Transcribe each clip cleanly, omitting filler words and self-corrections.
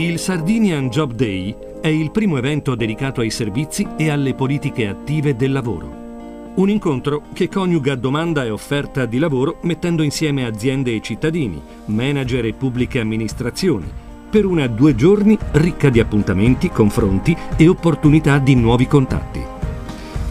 Il Sardinian Job Day è il primo evento dedicato ai servizi e alle politiche attive del lavoro. Un incontro che coniuga domanda e offerta di lavoro mettendo insieme aziende e cittadini, manager e pubbliche amministrazioni, per una 2 giorni ricca di appuntamenti, confronti e opportunità di nuovi contatti.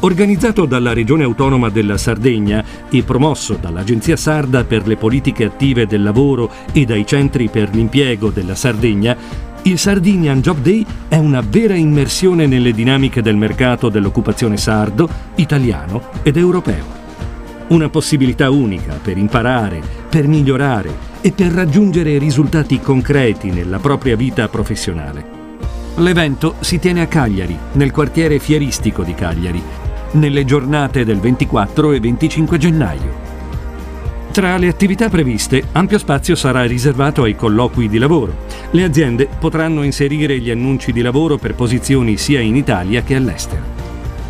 Organizzato dalla Regione Autonoma della Sardegna e promosso dall'Agenzia Sarda per le politiche attive del lavoro e dai centri per l'impiego della Sardegna, il Sardinian Job Day è una vera immersione nelle dinamiche del mercato dell'occupazione sardo, italiano ed europeo. Una possibilità unica per imparare, per migliorare e per raggiungere risultati concreti nella propria vita professionale. L'evento si tiene a Cagliari, nel quartiere fieristico di Cagliari, nelle giornate del 24 e 25 gennaio. Tra le attività previste, ampio spazio sarà riservato ai colloqui di lavoro. Le aziende potranno inserire gli annunci di lavoro per posizioni sia in Italia che all'estero.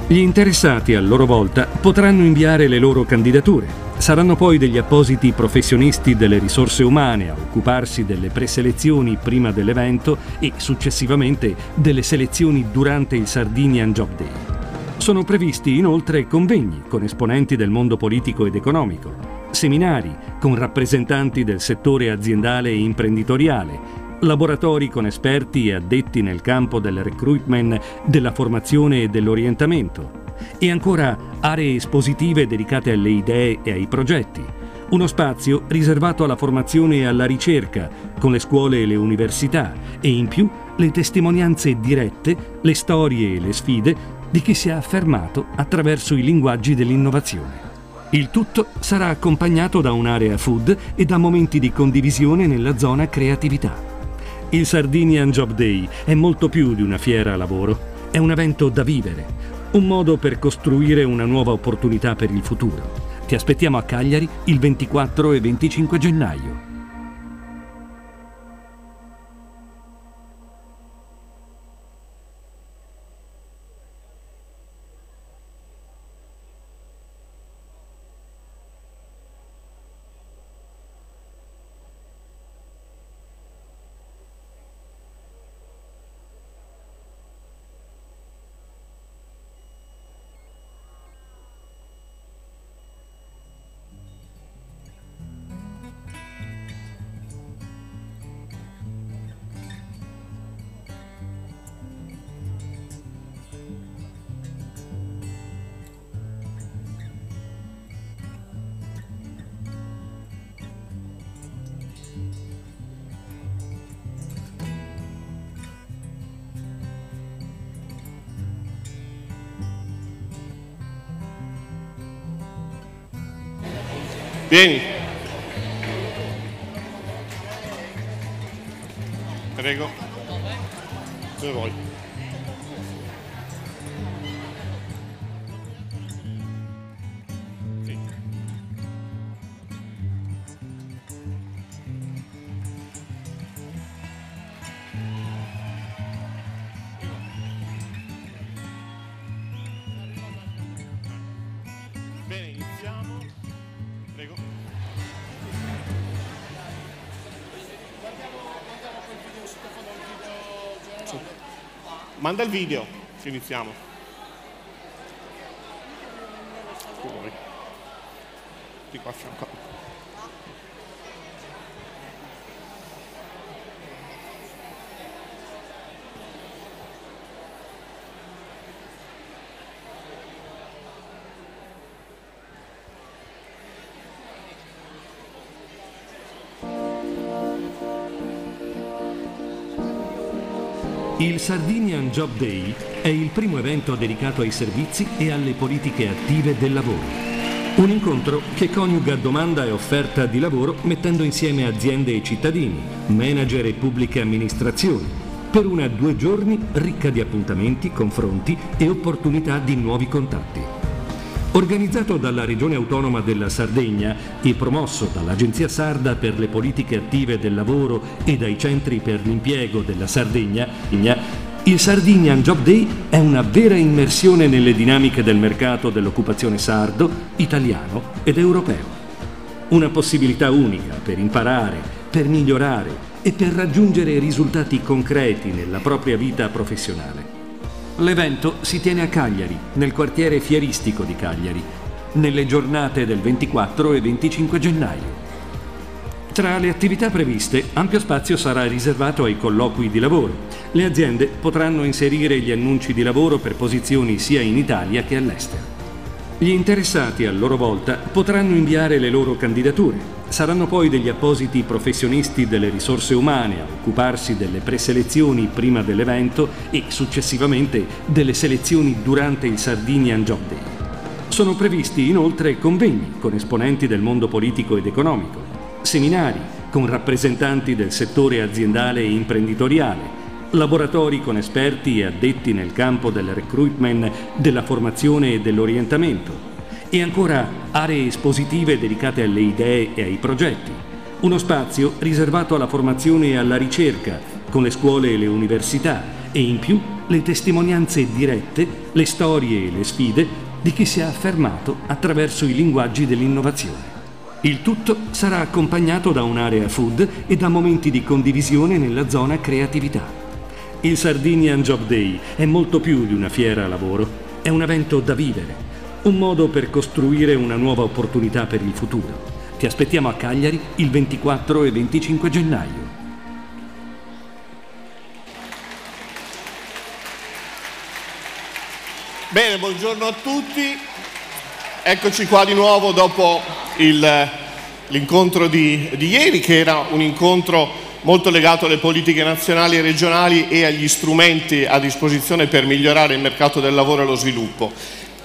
Gli interessati, a loro volta, potranno inviare le loro candidature. Saranno poi degli appositi professionisti delle risorse umane a occuparsi delle preselezioni prima dell'evento e successivamente delle selezioni durante il Sardinian Job Day. Sono previsti inoltre convegni con esponenti del mondo politico ed economico, seminari con rappresentanti del settore aziendale e imprenditoriale, laboratori con esperti e addetti nel campo del recruitment, della formazione e dell'orientamento, e ancora aree espositive dedicate alle idee e ai progetti, uno spazio riservato alla formazione e alla ricerca con le scuole e le università e in più le testimonianze dirette, le storie e le sfide di chi si è affermato attraverso i linguaggi dell'innovazione. Il tutto sarà accompagnato da un'area food e da momenti di condivisione nella zona creatività. Il Sardinian Job Day è molto più di una fiera lavoro, è un evento da vivere, un modo per costruire una nuova opportunità per il futuro. Ti aspettiamo a Cagliari il 24 e 25 gennaio. Vieni. Prego. Dove vuoi? Sì. Bene, iniziamo. Prego. Sì. Manda il video, se iniziamo. Di qua a fianco. Il Sardinian Job Day è il primo evento dedicato ai servizi e alle politiche attive del lavoro. Un incontro che coniuga domanda e offerta di lavoro mettendo insieme aziende e cittadini, manager e pubbliche amministrazioni, per una 2 giorni ricca di appuntamenti, confronti e opportunità di nuovi contatti. Organizzato dalla Regione Autonoma della Sardegna e promosso dall'Agenzia Sarda per le politiche attive del lavoro e dai centri per l'impiego della Sardegna, il Sardinian Job Day è una vera immersione nelle dinamiche del mercato dell'occupazione sardo, italiano ed europeo. Una possibilità unica per imparare, per migliorare e per raggiungere risultati concreti nella propria vita professionale. L'evento si tiene a Cagliari, nel quartiere fieristico di Cagliari, nelle giornate del 24 e 25 gennaio. Tra le attività previste, ampio spazio sarà riservato ai colloqui di lavoro. Le aziende potranno inserire gli annunci di lavoro per posizioni sia in Italia che all'estero. Gli interessati, a loro volta, potranno inviare le loro candidature. Saranno poi degli appositi professionisti delle risorse umane a occuparsi delle preselezioni prima dell'evento e successivamente delle selezioni durante il Sardinian Job Day. Sono previsti inoltre convegni con esponenti del mondo politico ed economico, seminari con rappresentanti del settore aziendale e imprenditoriale, laboratori con esperti e addetti nel campo del recruitment, della formazione e dell'orientamento, e ancora aree espositive dedicate alle idee e ai progetti. Uno spazio riservato alla formazione e alla ricerca, con le scuole e le università, e in più le testimonianze dirette, le storie e le sfide di chi si è affermato attraverso i linguaggi dell'innovazione. Il tutto sarà accompagnato da un'area food e da momenti di condivisione nella zona creatività. Il Sardinian Job Day è molto più di una fiera lavoro, è un evento da vivere, un modo per costruire una nuova opportunità per il futuro. Ti aspettiamo a Cagliari il 24 e 25 gennaio. Bene, buongiorno a tutti. Eccoci qua di nuovo dopo l'incontro di ieri, che era un incontro molto legato alle politiche nazionali e regionali e agli strumenti a disposizione per migliorare il mercato del lavoro e lo sviluppo.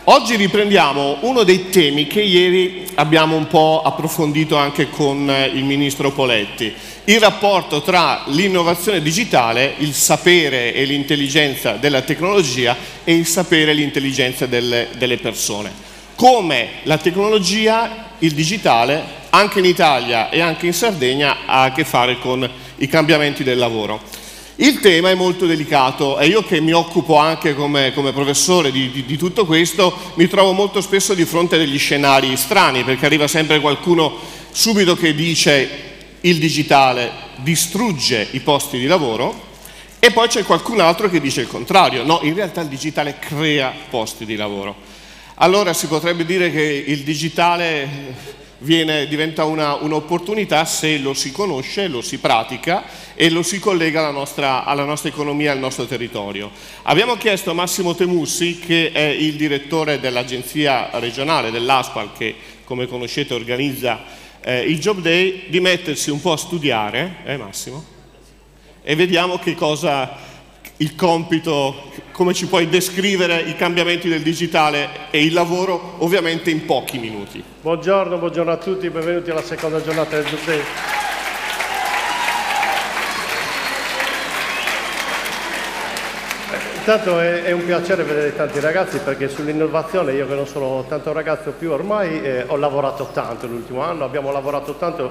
Oggi riprendiamo uno dei temi che ieri abbiamo un po' approfondito anche con il Ministro Poletti, il rapporto tra l'innovazione digitale, il sapere e l'intelligenza della tecnologia e il sapere e l'intelligenza delle persone. Come la tecnologia, il digitale, anche in Italia e anche in Sardegna, ha a che fare con i cambiamenti del lavoro. Il tema è molto delicato e io, che mi occupo anche come professore di tutto questo, mi trovo molto spesso di fronte a degli scenari strani, perché arriva sempre qualcuno subito che dice il digitale distrugge i posti di lavoro e poi c'è qualcun altro che dice il contrario, no, in realtà il digitale crea posti di lavoro. Allora si potrebbe dire che il digitale diventa un'opportunità se lo si conosce, lo si pratica e lo si collega alla nostra economia e al nostro territorio. Abbiamo chiesto a Massimo Temussi, che è il direttore dell'agenzia regionale dell'ASPAL, che come conoscete organizza il Job Day, di mettersi un po' a studiare, Massimo? E vediamo che cosa il compito, come ci puoi descrivere i cambiamenti del digitale e il lavoro, ovviamente in pochi minuti. Buongiorno a tutti, benvenuti alla seconda giornata del Job Day. Intanto è un piacere vedere tanti ragazzi, perché sull'innovazione, io che non sono tanto ragazzo più ormai, ho lavorato tanto l'ultimo anno, abbiamo lavorato tanto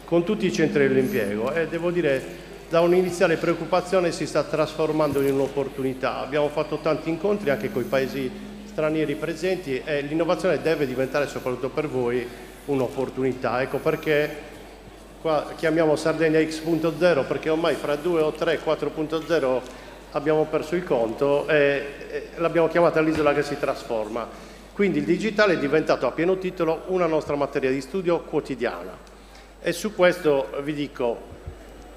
con tutti i centri dell'impiego e devo dire, da un'iniziale preoccupazione si sta trasformando in un'opportunità. Abbiamo fatto tanti incontri anche con i paesi stranieri presenti e l'innovazione deve diventare soprattutto per voi un'opportunità. Ecco perché qua chiamiamo Sardegna X.0, perché ormai fra 2 o 3, 4.0 abbiamo perso il conto e l'abbiamo chiamata l'isola che si trasforma. Quindi il digitale è diventato a pieno titolo una nostra materia di studio quotidiana. E su questo vi dico,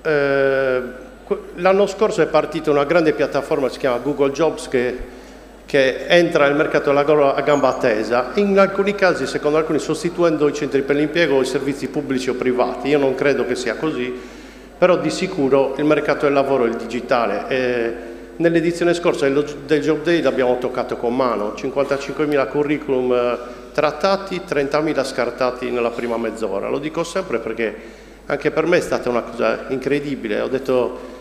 l'anno scorso è partita una grande piattaforma che si chiama Google Jobs, che entra nel mercato del lavoro a gamba tesa, in alcuni casi, secondo alcuni, sostituendo i centri per l'impiego o i servizi pubblici o privati. Io non credo che sia così, però di sicuro il mercato del lavoro è il digitale. Nell'edizione scorsa del Job Day l'abbiamo toccato con mano, 55.000 curriculum trattati, 30.000 scartati nella prima mezz'ora. Lo dico sempre perché anche per me è stata una cosa incredibile. Ho detto,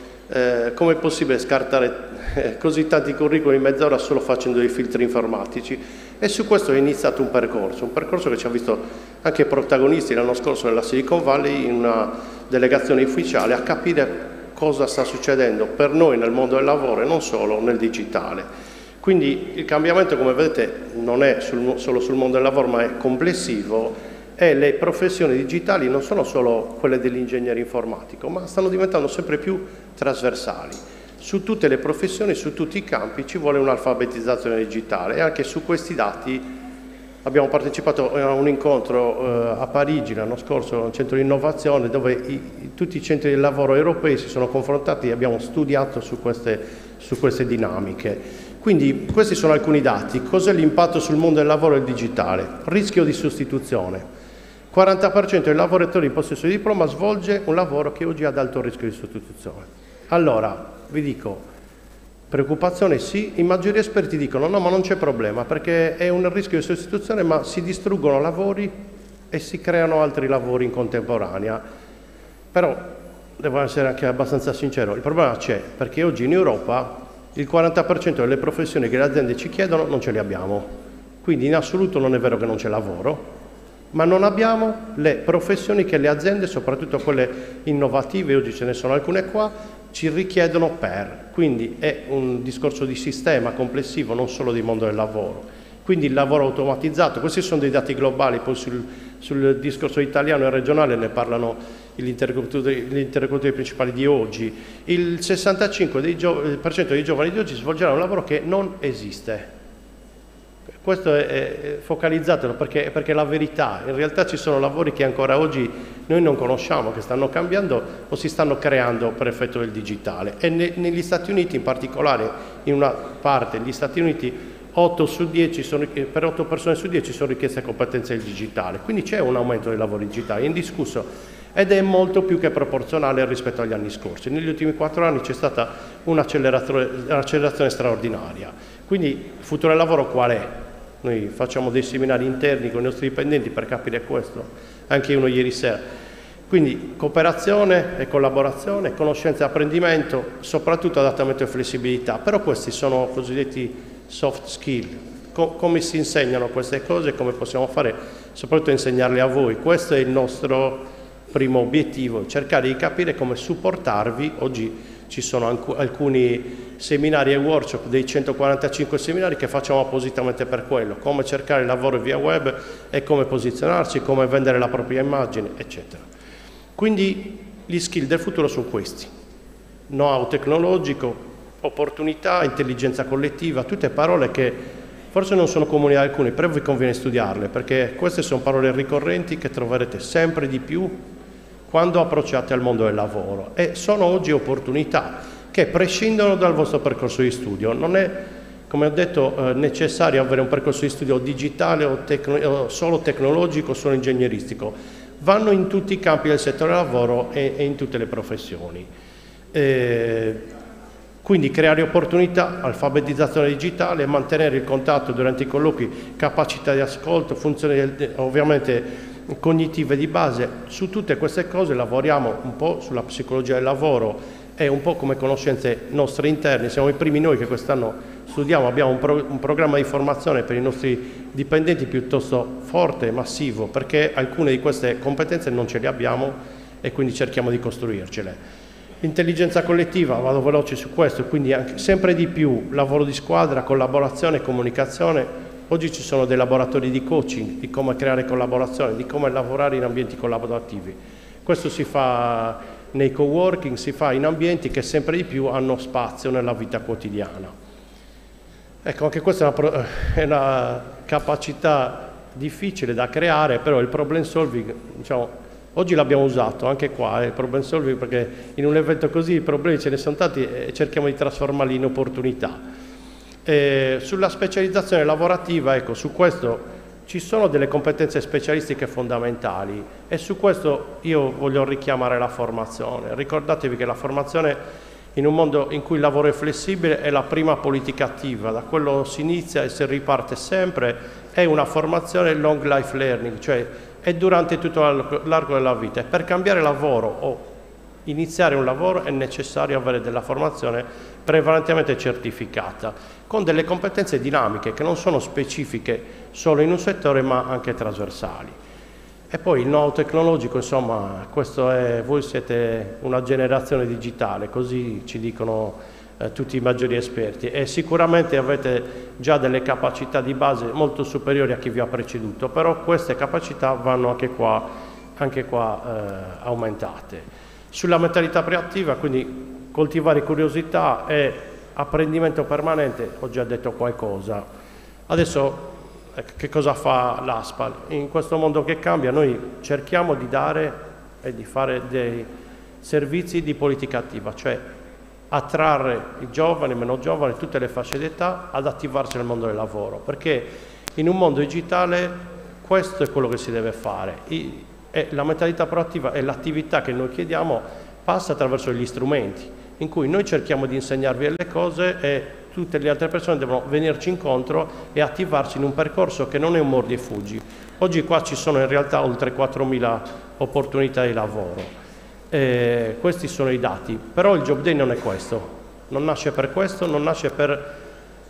com'è possibile scartare così tanti curriculum in mezz'ora solo facendo dei filtri informatici? E su questo è iniziato un percorso che ci ha visto anche protagonisti l'anno scorso nella Silicon Valley, in una delegazione ufficiale, a capire cosa sta succedendo per noi nel mondo del lavoro e non solo nel digitale. Quindi il cambiamento, come vedete, non è solo sul mondo del lavoro, ma è complessivo. e le professioni digitali non sono solo quelle dell'ingegnere informatico, ma stanno diventando sempre più trasversali. Su tutte le professioni, su tutti i campi ci vuole un'alfabetizzazione digitale, e anche su questi dati abbiamo partecipato a un incontro a Parigi l'anno scorso, un centro di innovazione, dove tutti i centri di lavoro europei si sono confrontati e abbiamo studiato su queste dinamiche. Quindi questi sono alcuni dati. Cos'è l'impatto sul mondo del lavoro del digitale? Rischio di sostituzione. 40% dei lavoratori in possesso di diploma svolge un lavoro che oggi ha ad alto rischio di sostituzione. Allora, vi dico, preoccupazione sì, i maggiori esperti dicono no, ma non c'è problema, perché è un rischio di sostituzione, ma si distruggono lavori e si creano altri lavori in contemporanea. Però, devo essere anche abbastanza sincero, il problema c'è, perché oggi in Europa il 40% delle professioni che le aziende ci chiedono non ce le abbiamo. Quindi in assoluto non è vero che non c'è lavoro, ma non abbiamo le professioni che le aziende, soprattutto quelle innovative, oggi ce ne sono alcune qua, ci richiedono per. Quindi è un discorso di sistema complessivo, non solo di mondo del lavoro. Quindi il lavoro automatizzato, questi sono dei dati globali, poi sul discorso italiano e regionale ne parlano gli interlocutori principali di oggi. Il 65% dei giovani di oggi svolgerà un lavoro che non esiste. Questo è focalizzatelo perché è la verità. In realtà ci sono lavori che ancora oggi noi non conosciamo, che stanno cambiando o si stanno creando per effetto del digitale. E negli Stati Uniti in particolare, in una parte, gli Stati Uniti, 8 su 10 per 8 persone su 10 sono richieste competenze del digitale. Quindi c'è un aumento dei lavori digitali, è indiscusso, ed è molto più che proporzionale rispetto agli anni scorsi. Negli ultimi 4 anni c'è stata un'accelerazione straordinaria. Quindi il futuro del lavoro qual è? Noi facciamo dei seminari interni con i nostri dipendenti per capire questo, anche uno ieri sera. Quindi cooperazione e collaborazione, conoscenza e apprendimento, soprattutto adattamento e flessibilità, però questi sono cosiddetti soft skill. Come si insegnano queste cose, come possiamo fare, soprattutto insegnarle a voi. Questo è il nostro primo obiettivo, cercare di capire come supportarvi. Oggi ci sono alcuni seminari e workshop, dei 145 seminari che facciamo appositamente per quello, come cercare lavoro via web e come posizionarsi, come vendere la propria immagine, eccetera. Quindi gli skill del futuro sono questi: know-how tecnologico, opportunità, intelligenza collettiva, tutte parole che forse non sono comuni ad alcuni, però vi conviene studiarle, perché queste sono parole ricorrenti che troverete sempre di più quando approcciate al mondo del lavoro, e sono oggi opportunità che prescindono dal vostro percorso di studio. Non è, come ho detto, necessario avere un percorso di studio digitale o solo tecnologico o solo ingegneristico. Vanno in tutti i campi del settore del lavoro e in tutte le professioni. Quindi creare opportunità, alfabetizzazione digitale, mantenere il contatto durante i colloqui, capacità di ascolto, funzioni ovviamente cognitive di base. Su tutte queste cose lavoriamo un po' sulla psicologia del lavoro e un po' come conoscenze nostre interne. Siamo i primi noi che quest'anno studiamo, abbiamo un programma di formazione per i nostri dipendenti piuttosto forte e massivo, perché alcune di queste competenze non ce le abbiamo e quindi cerchiamo di costruircele. Intelligenza collettiva, vado veloce su questo, quindi anche sempre di più lavoro di squadra, collaborazione e comunicazione. Oggi ci sono dei laboratori di coaching, di come creare collaborazione, di come lavorare in ambienti collaborativi. Questo si fa nei coworking, si fa in ambienti che sempre di più hanno spazio nella vita quotidiana. Ecco, anche questa è una capacità difficile da creare, però il problem solving, diciamo, oggi l'abbiamo usato anche qua, il problem solving, perché in un evento così i problemi ce ne sono tanti e cerchiamo di trasformarli in opportunità. Sulla specializzazione lavorativa, ecco, su questo ci sono delle competenze specialistiche fondamentali e su questo io voglio richiamare la formazione. Ricordatevi che la formazione in un mondo in cui il lavoro è flessibile è la prima politica attiva, da quello si inizia e si riparte sempre, è una formazione long life learning, cioè è durante tutto l'arco della vita, e per cambiare lavoro o iniziare un lavoro è necessario avere della formazione prevalentemente certificata, con delle competenze dinamiche che non sono specifiche solo in un settore ma anche trasversali. E poi il know-how tecnologico, insomma, questo è, voi siete una generazione digitale, così ci dicono tutti i maggiori esperti, e sicuramente avete già delle capacità di base molto superiori a chi vi ha preceduto, però queste capacità vanno anche qua aumentate. Sulla mentalità preattiva, quindi coltivare curiosità e apprendimento permanente, ho già detto qualcosa. Adesso che cosa fa l'ASPAL? In questo mondo che cambia noi cerchiamo di dare e di fare dei servizi di politica attiva, cioè attrarre i giovani, meno giovani, tutte le fasce d'età ad attivarsi nel mondo del lavoro, perché in un mondo digitale questo è quello che si deve fare. E la mentalità proattiva e l'attività che noi chiediamo passa attraverso gli strumenti, in cui noi cerchiamo di insegnarvi le cose e tutte le altre persone devono venirci incontro e attivarsi in un percorso che non è un mordi e fuggi. Oggi qua ci sono in realtà oltre 4.000 opportunità di lavoro. Questi sono i dati, però il Job Day non è questo, non nasce per questo, non nasce per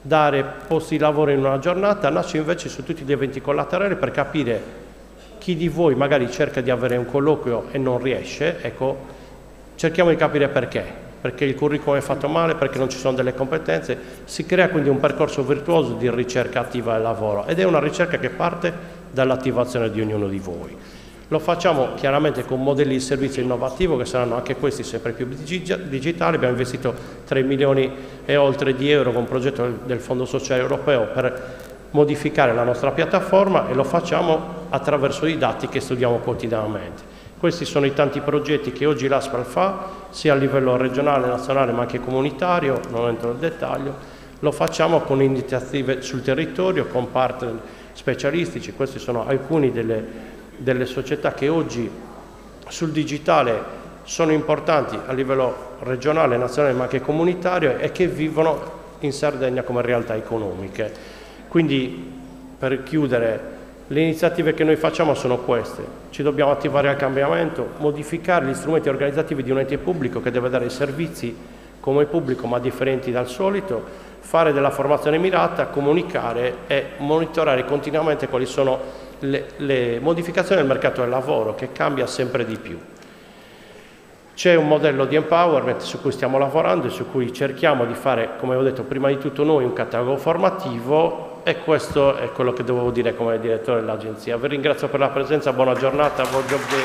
dare posti di lavoro in una giornata, nasce invece su tutti gli eventi collaterali per capire chi di voi magari cerca di avere un colloquio e non riesce, ecco, cerchiamo di capire perché il curriculum è fatto male, perché non ci sono delle competenze, si crea quindi un percorso virtuoso di ricerca attiva del lavoro ed è una ricerca che parte dall'attivazione di ognuno di voi. Lo facciamo chiaramente con modelli di servizio innovativo che saranno anche questi sempre più digitali. Abbiamo investito 3 milioni e oltre di euro con un progetto del Fondo Sociale Europeo per modificare la nostra piattaforma e lo facciamo attraverso i dati che studiamo quotidianamente. Questi sono i tanti progetti che oggi l'ASPAL fa, sia a livello regionale, nazionale ma anche comunitario, non entro nel dettaglio. Lo facciamo con iniziative sul territorio, con partner specialistici. Questi sono alcuni delle società che oggi sul digitale sono importanti a livello regionale, nazionale ma anche comunitario e che vivono in Sardegna come realtà economiche. Quindi, per chiudere, le iniziative che noi facciamo sono queste: ci dobbiamo attivare al cambiamento, modificare gli strumenti organizzativi di un ente pubblico che deve dare i servizi come pubblico ma differenti dal solito, fare della formazione mirata, comunicare e monitorare continuamente quali sono le modificazioni del mercato del lavoro che cambia sempre di più. C'è un modello di empowerment su cui stiamo lavorando e su cui cerchiamo di fare, come ho detto, prima di tutto noi un catalogo formativo, e questo è quello che dovevo dire come direttore dell'agenzia. Vi ringrazio per la presenza, buona giornata, buon Job Day.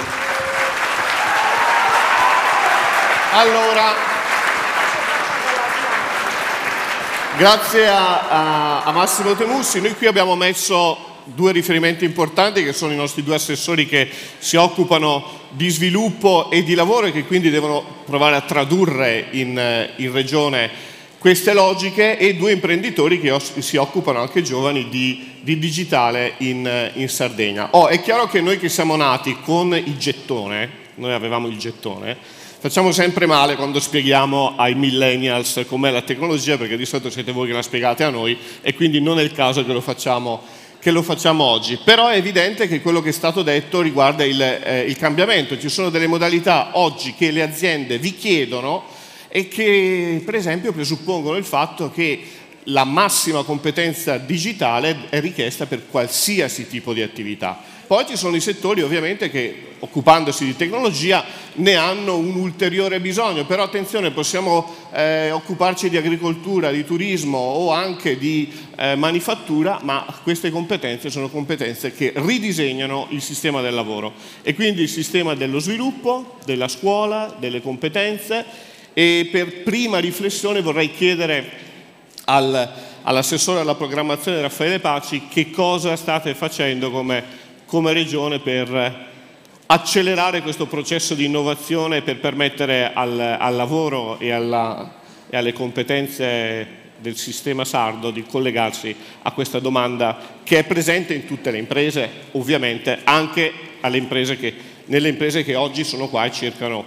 Allora, grazie a Massimo Temussi. Noi qui abbiamo messo due riferimenti importanti che sono i nostri due assessori che si occupano di sviluppo e di lavoro e che quindi devono provare a tradurre in regione queste logiche, e due imprenditori che si occupano anche giovani di digitale in Sardegna. È chiaro che noi che siamo nati con il gettone, noi avevamo il gettone, facciamo sempre male quando spieghiamo ai millennials com'è la tecnologia, perché di solito siete voi che la spiegate a noi e quindi non è il caso che lo facciamo oggi. Però è evidente che quello che è stato detto riguarda il cambiamento. Ci sono delle modalità oggi che le aziende vi chiedono e che per esempio presuppongono il fatto che la massima competenza digitale è richiesta per qualsiasi tipo di attività. Poi ci sono i settori ovviamente che, occupandosi di tecnologia, ne hanno un ulteriore bisogno, però attenzione, possiamo occuparci di agricoltura, di turismo o anche di manifattura, ma queste competenze sono competenze che ridisegnano il sistema del lavoro e quindi il sistema dello sviluppo, della scuola, delle competenze. E per prima riflessione vorrei chiedere all'assessore alla programmazione Raffaele Paci che cosa state facendo come regione per accelerare questo processo di innovazione, per permettere al lavoro e alle competenze del sistema sardo di collegarsi a questa domanda che è presente in tutte le imprese, ovviamente anche nelle imprese che oggi sono qua e cercano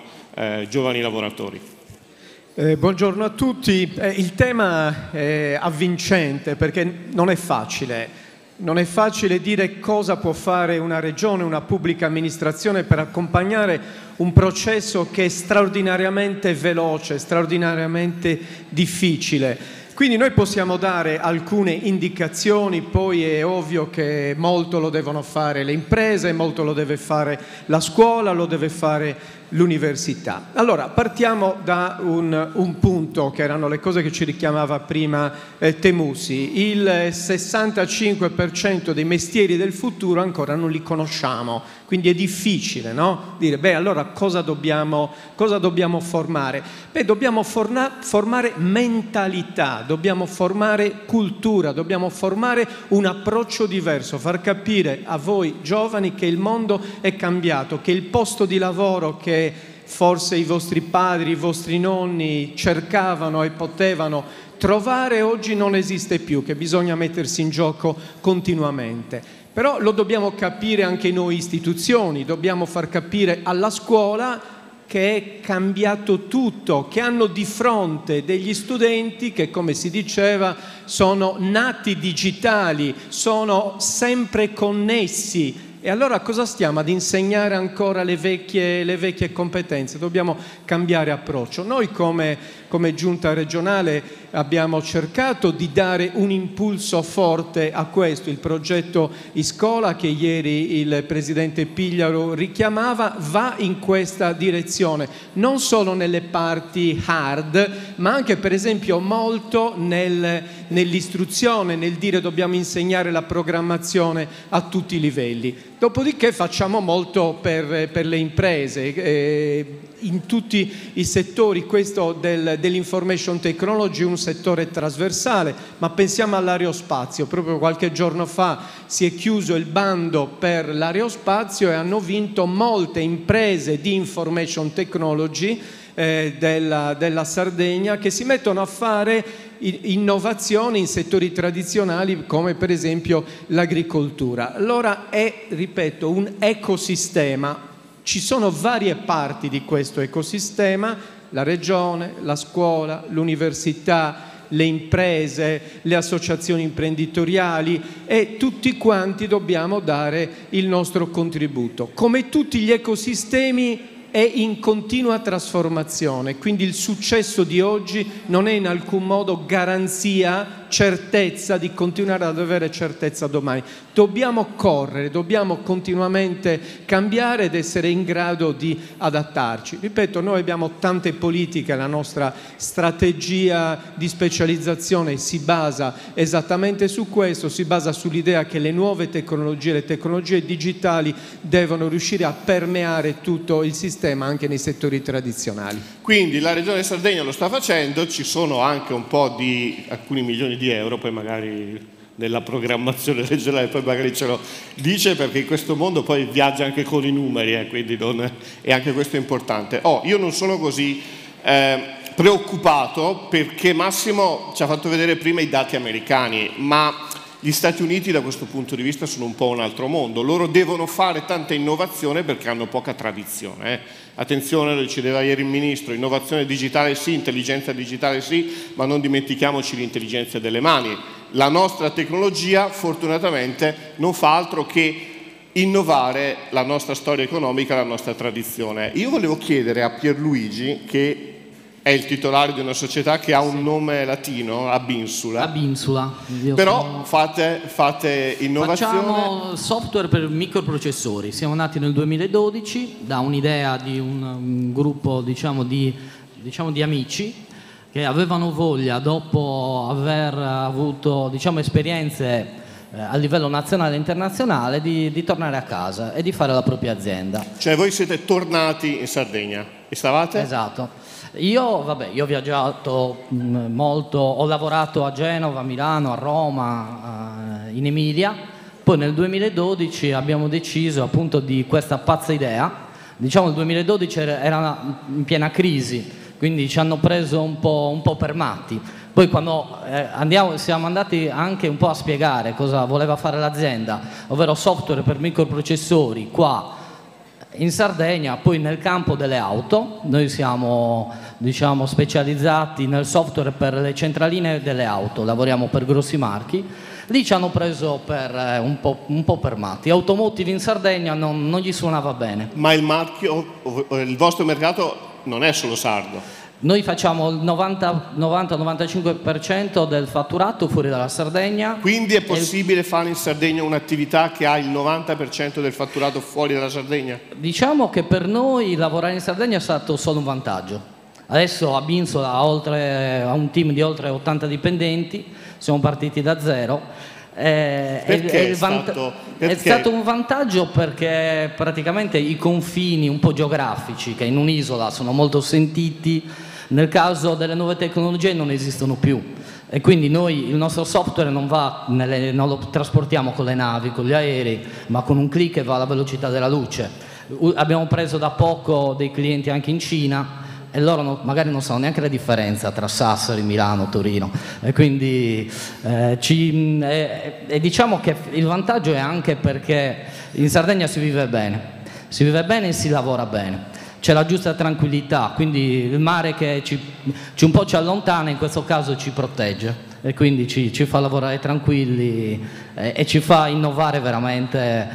giovani lavoratori. Buongiorno a tutti. Il tema è avvincente perché non è facile. Non è facile dire cosa può fare una regione, una pubblica amministrazione per accompagnare un processo che è straordinariamente veloce, straordinariamente difficile. Quindi noi possiamo dare alcune indicazioni, poi è ovvio che molto lo devono fare le imprese, molto lo deve fare la scuola, lo deve fare l'università. Allora, partiamo da un punto, che erano le cose che ci richiamava prima Temusi. Il 65% dei mestieri del futuro ancora non li conosciamo, quindi è difficile, no? Dire, beh, allora cosa dobbiamo formare? Beh, dobbiamo formare mentalità, dobbiamo formare cultura, dobbiamo formare un approccio diverso, far capire a voi giovani che il mondo è cambiato, che il posto di lavoro che forse i vostri padri, i vostri nonni cercavano e potevano trovare oggi non esiste più, che bisogna mettersi in gioco continuamente. Però lo dobbiamo capire anche noi istituzioni, dobbiamo far capire alla scuola che è cambiato tutto, che hanno di fronte degli studenti che, come si diceva, sono nati digitali, sono sempre connessi. E allora cosa stiamo ad insegnare ancora le vecchie competenze? Dobbiamo cambiare approccio. Noi come giunta regionale abbiamo cercato di dare un impulso forte a questo. Il progetto Iscola, che ieri il presidente Pigliaro richiamava, va in questa direzione, non solo nelle parti hard, ma anche per esempio molto nell'istruzione, nel dire dobbiamo insegnare la programmazione a tutti i livelli. Dopodiché facciamo molto per le imprese, in tutti i settori. Questo dell'information technology è un settore trasversale, ma pensiamo all'aerospazio. Proprio qualche giorno fa si è chiuso il bando per l'aerospazio e hanno vinto molte imprese di information technology della Sardegna, che si mettono a fare innovazioni in settori tradizionali come per esempio l'agricoltura. Allora è, ripeto, un ecosistema. Ci sono varie parti di questo ecosistema: la regione, la scuola, l'università, le imprese, le associazioni imprenditoriali, e tutti quanti dobbiamo dare il nostro contributo. Come tutti gli ecosistemi è in continua trasformazione, quindi il successo di oggi non è in alcun modo garanzia, certezza di continuare ad avere certezza domani. Dobbiamo correre, dobbiamo continuamente cambiare ed essere in grado di adattarci. Ripeto, noi abbiamo tante politiche, la nostra strategia di specializzazione si basa esattamente su questo, si basa sull'idea che le nuove tecnologie, le tecnologie digitali devono riuscire a permeare tutto il sistema anche nei settori tradizionali. Quindi la Regione Sardegna lo sta facendo, ci sono anche un po' di alcuni milioni di euro, poi magari nella programmazione regionale poi magari ce lo dice, perché in questo mondo poi viaggia anche con i numeri, quindi e anche questo è importante. Io non sono così preoccupato, perché Massimo ci ha fatto vedere prima i dati americani, ma gli Stati Uniti da questo punto di vista sono un po' un altro mondo. Loro devono fare tanta innovazione perché hanno poca tradizione. Attenzione, lo diceva ieri il Ministro, innovazione digitale sì, intelligenza digitale sì, ma non dimentichiamoci l'intelligenza delle mani. La nostra tecnologia fortunatamente non fa altro che innovare la nostra storia economica, la nostra tradizione. Io volevo chiedere a Pierluigi, che è il titolare di una società che ha un nome latino, Abinsula. Abinsula. Però fate innovazione. Facciamo software per microprocessori. Siamo nati nel 2012 da un'idea di un gruppo, diciamo di amici che avevano voglia, dopo aver avuto, esperienze a livello nazionale e internazionale, di tornare a casa e di fare la propria azienda. Cioè voi siete tornati in Sardegna e stavate? Esatto. Io ho viaggiato molto, ho lavorato a Genova, a Milano, a Roma, in Emilia. Poi nel 2012 abbiamo deciso appunto di questa pazza idea. Il 2012 era in piena crisi, quindi ci hanno preso un po' per matti. Poi quando siamo andati anche un po' a spiegare cosa voleva fare l'azienda, ovvero software per microprocessori qua in Sardegna, poi nel campo delle auto. Noi siamo specializzati nel software per le centraline delle auto, lavoriamo per grossi marchi. Lì ci hanno preso per un po' per matti. Automotive in Sardegna non gli suonava bene. Ma il marchio, il vostro mercato non è solo sardo? Noi facciamo il 90-95% del fatturato fuori dalla Sardegna. Quindi è possibile fare in Sardegna un'attività che ha il 90% del fatturato fuori dalla Sardegna? Diciamo che per noi lavorare in Sardegna è stato solo un vantaggio. Adesso a Binsola ha un team di oltre 80 dipendenti, siamo partiti da zero. Perché è stato un vantaggio perché praticamente i confini un po' geografici che in un'isola sono molto sentiti, nel caso delle nuove tecnologie non esistono più, e quindi noi il nostro software non lo trasportiamo con le navi, con gli aerei, ma con un click e va alla velocità della luce. Abbiamo preso da poco dei clienti anche in Cina e loro magari non sanno neanche la differenza tra Sassari, Milano, Torino, e quindi diciamo che il vantaggio è anche perché in Sardegna si vive bene e si lavora bene. C'è la giusta tranquillità, quindi il mare che un po' ci allontana, in questo caso ci protegge e quindi ci fa lavorare tranquilli e ci fa innovare veramente,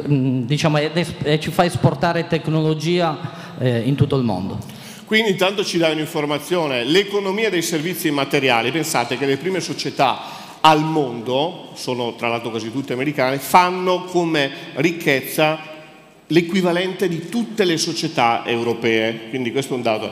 diciamo, e ci fa esportare tecnologia in tutto il mondo. Quindi intanto ci dai un'informazione: l'economia dei servizi immateriali, pensate che le prime società al mondo, sono tra l'altro quasi tutte americane, fanno come ricchezza l'equivalente di tutte le società europee, quindi questo è un dato,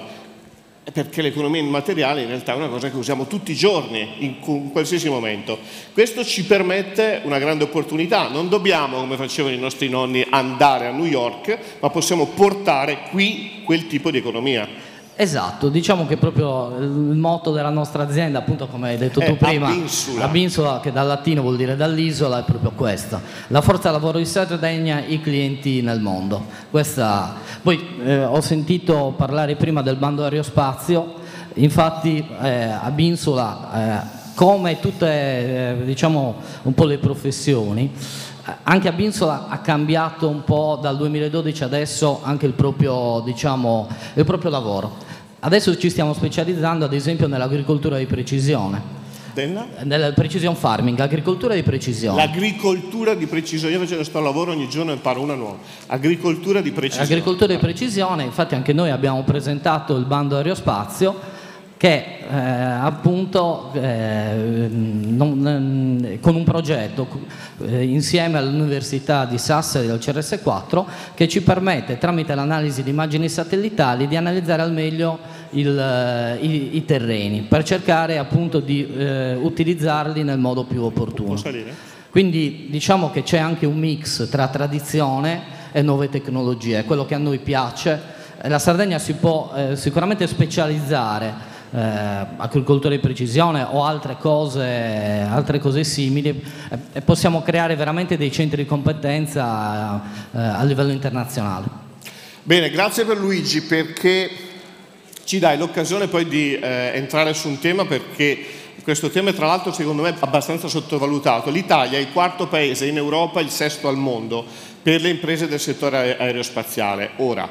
perché l'economia immateriale in realtà è una cosa che usiamo tutti i giorni, in qualsiasi momento. Questo ci permette una grande opportunità: non dobbiamo, come facevano i nostri nonni, andare a New York, ma possiamo portare qui quel tipo di economia. Esatto, diciamo che proprio il motto della nostra azienda, appunto come hai detto tu prima, Abinsula. Abinsula, che dal latino vuol dire dall'isola, è proprio questa: la forza lavoro di Sardegna, i clienti nel mondo. Poi ho sentito parlare prima del bando aerospazio, infatti Abinsula, come tutte diciamo un po' le professioni, anche Abinsula ha cambiato un po' dal 2012 adesso anche il proprio lavoro. Adesso ci stiamo specializzando ad esempio nell'agricoltura di precisione. Nel precision farming, agricoltura di precisione. L'agricoltura di precisione, io faccio questo lavoro ogni giorno e imparo una nuova. Agricoltura di precisione. Agricoltura di precisione, infatti anche noi abbiamo presentato il bando aerospazio che appunto con un progetto insieme all'Università di Sassari del CRS4 che ci permette, tramite l'analisi di immagini satellitali, di analizzare al meglio i terreni per cercare appunto di utilizzarli nel modo più opportuno. Quindi diciamo che c'è anche un mix tra tradizione e nuove tecnologie, è quello che a noi piace. La Sardegna si può sicuramente specializzare, agricoltura di precisione o altre cose simili, e possiamo creare veramente dei centri di competenza a livello internazionale. Bene, grazie per Luigi, perché ci dai l'occasione poi di entrare su un tema, perché questo tema è tra l'altro secondo me abbastanza sottovalutato. L'Italia è il quarto paese in Europa, il sesto al mondo per le imprese del settore aerospaziale. Ora,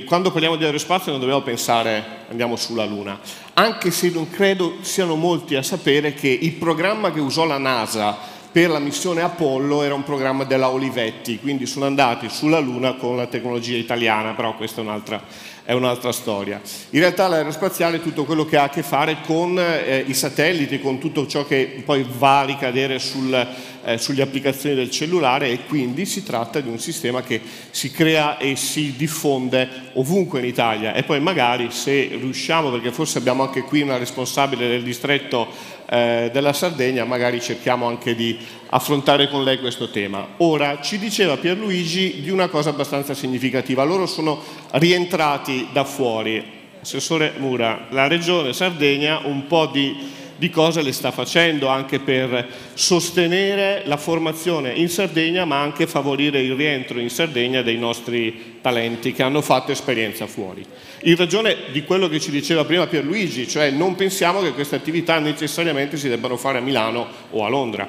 quando parliamo di aerospazio non dobbiamo pensare andiamo sulla Luna, anche se non credo siano molti a sapere che il programma che usò la NASA per la missione Apollo era un programma della Olivetti, quindi sono andati sulla Luna con la tecnologia italiana, però questa è un'altra storia. In realtà l'aerospaziale è tutto quello che ha a che fare con i satelliti, con tutto ciò che poi va a ricadere sulle applicazioni del cellulare, e quindi si tratta di un sistema che si crea e si diffonde ovunque in Italia, e poi magari se riusciamo, perché forse abbiamo anche qui una responsabile del distretto della Sardegna, magari cerchiamo anche di affrontare con lei questo tema. Ora, ci diceva Pierluigi di una cosa abbastanza significativa: loro sono rientrati da fuori. Assessore Mura, la Regione Sardegna un po' di cose le sta facendo anche per sostenere la formazione in Sardegna, ma anche favorire il rientro in Sardegna dei nostri talenti che hanno fatto esperienza fuori. In ragione di quello che ci diceva prima Pierluigi, cioè non pensiamo che queste attività necessariamente si debbano fare a Milano o a Londra.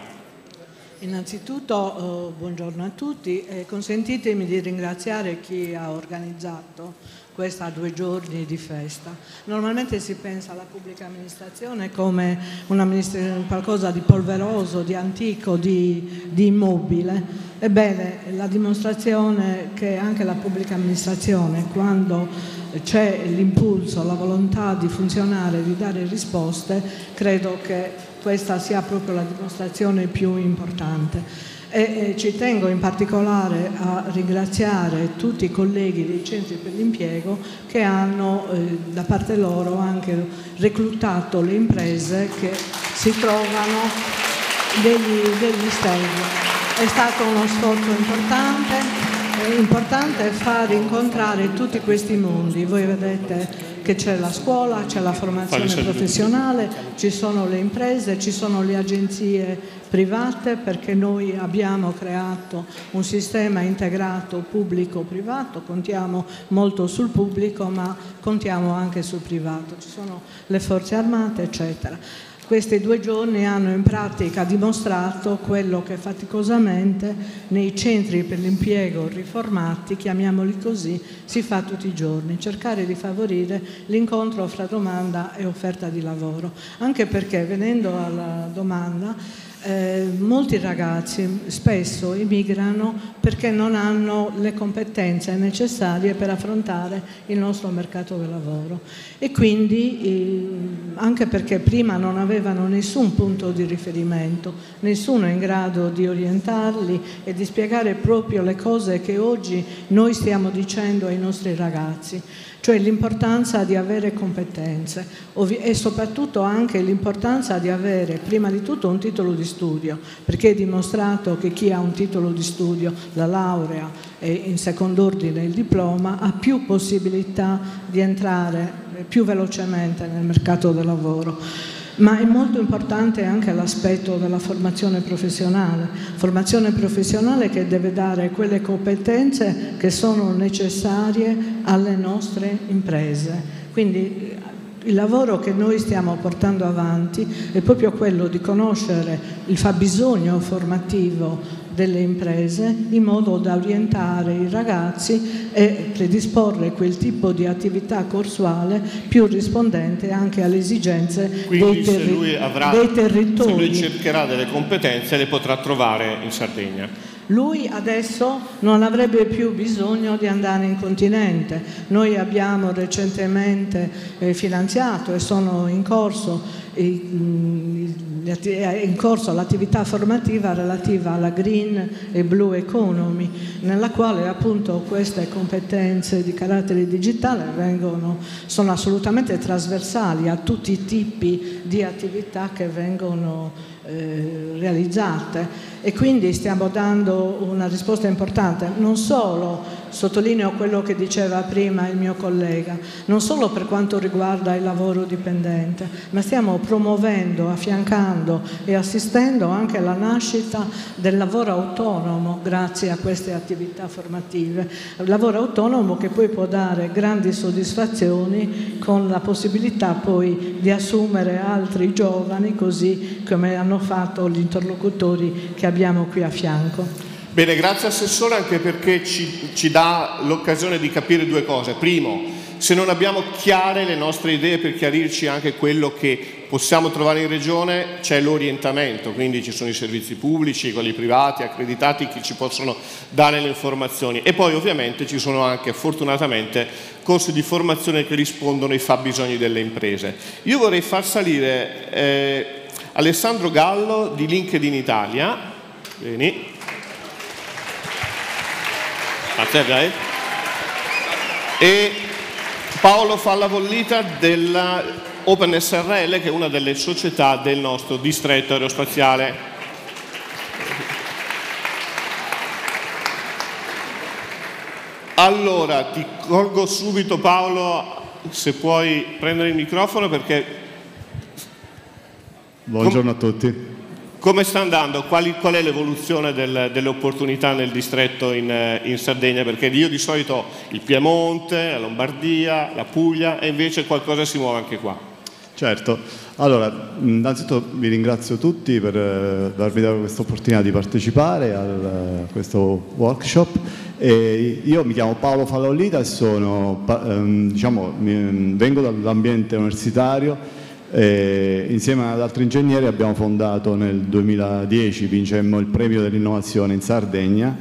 Innanzitutto buongiorno a tutti, consentitemi di ringraziare chi ha organizzato questa 2 giorni di festa. Normalmente si pensa alla pubblica amministrazione come qualcosa di polveroso, di antico, di immobile. Ebbene, la dimostrazione che anche la pubblica amministrazione, quando c'è l'impulso, la volontà di funzionare, di dare risposte, credo che questa sia proprio la dimostrazione più importante. E ci tengo in particolare a ringraziare tutti i colleghi dei centri per l'impiego che hanno da parte loro anche reclutato le imprese che si trovano degli stand. È stato uno sforzo importante far incontrare tutti questi mondi. Voi vedete che c'è la scuola, c'è la formazione professionale, ci sono le imprese, ci sono le agenzie private, perché noi abbiamo creato un sistema integrato pubblico-privato, contiamo molto sul pubblico ma contiamo anche sul privato, ci sono le forze armate eccetera. Questi 2 giorni hanno in pratica dimostrato quello che faticosamente nei centri per l'impiego riformati, chiamiamoli così, si fa tutti i giorni, cercare di favorire l'incontro fra domanda e offerta di lavoro. Anche perché, venendo alla domanda, molti ragazzi spesso emigrano perché non hanno le competenze necessarie per affrontare il nostro mercato del lavoro e quindi anche perché prima non avevano nessun punto di riferimento, nessuno in grado di orientarli e di spiegare proprio le cose che oggi noi stiamo dicendo ai nostri ragazzi, cioè l'importanza di avere competenze e soprattutto anche l'importanza di avere prima di tutto un titolo di studio, perché è dimostrato che chi ha un titolo di studio, la laurea e in secondo ordine il diploma, ha più possibilità di entrare più velocemente nel mercato del lavoro. Ma è molto importante anche l'aspetto della formazione professionale che deve dare quelle competenze che sono necessarie alle nostre imprese. Quindi il lavoro che noi stiamo portando avanti è proprio quello di conoscere il fabbisogno formativo delle imprese in modo da orientare i ragazzi e predisporre quel tipo di attività corsuale più rispondente anche alle esigenze dei territori. Se lui cercherà delle competenze le potrà trovare in Sardegna. Lui adesso non avrebbe più bisogno di andare in continente. Noi abbiamo recentemente finanziato e sono in corso l'attività formativa relativa alla Green e Blue Economy, nella quale appunto queste competenze di carattere digitale sono assolutamente trasversali a tutti i tipi di attività che vengono realizzate e quindi stiamo dando una risposta importante, non solo, sottolineo quello che diceva prima il mio collega, non solo per quanto riguarda il lavoro dipendente, ma stiamo promuovendo, affiancando e assistendo anche alla nascita del lavoro autonomo grazie a queste attività formative, il lavoro autonomo che poi può dare grandi soddisfazioni con la possibilità poi di assumere altri giovani, così come hanno fatto gli interlocutori che abbiamo qui a fianco. Bene, grazie Assessore, anche perché ci dà l'occasione di capire 2 cose. Primo, se non abbiamo chiare le nostre idee per chiarirci anche quello che possiamo trovare in Regione, c'è l'orientamento, quindi ci sono i servizi pubblici, quelli privati, accreditati, che ci possono dare le informazioni. E poi ovviamente ci sono anche, fortunatamente, corsi di formazione che rispondono ai fabbisogni delle imprese. Io vorrei far salire Alessandro Gallo di LinkedIn Italia. Vieni. E Paolo Fallavollita della Open SRL, che è una delle società del nostro distretto aerospaziale. Allora, ti colgo subito Paolo, se puoi prendere il microfono, perché... Buongiorno a tutti. Come sta andando? Qual è l'evoluzione delle opportunità nel distretto in Sardegna? Perché io di solito il Piemonte, la Lombardia, la Puglia, e invece qualcosa si muove anche qua. Certo, allora innanzitutto vi ringrazio tutti per darmi questa opportunità di partecipare a questo workshop. Io mi chiamo Paolo Fallavollita e vengo dall'ambiente universitario. Insieme ad altri ingegneri abbiamo fondato nel 2010, vincemmo il premio dell'innovazione in Sardegna,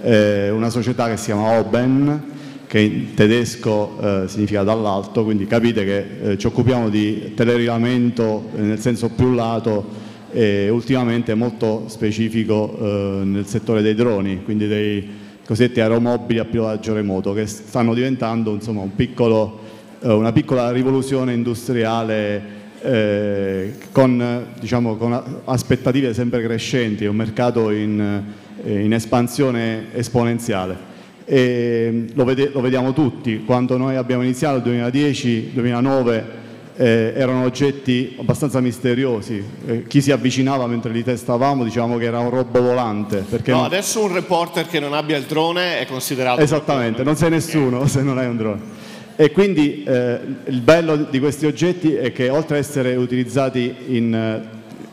una società che si chiama Oben, che in tedesco significa dall'alto, quindi capite che ci occupiamo di teleriscaldamento nel senso più lato e ultimamente molto specifico nel settore dei droni, quindi dei cosiddetti aeromobili a pilotaggio remoto, che stanno diventando insomma una piccola rivoluzione industriale con aspettative sempre crescenti, un mercato in espansione esponenziale. E lo vediamo tutti, quando noi abbiamo iniziato nel 2010-2009 erano oggetti abbastanza misteriosi, chi si avvicinava mentre li testavamo dicevamo che era un robo volante. Perché adesso un reporter che non abbia il drone è considerato... Esattamente, non sei nessuno se non hai un drone. E quindi il bello di questi oggetti è che oltre ad essere utilizzati in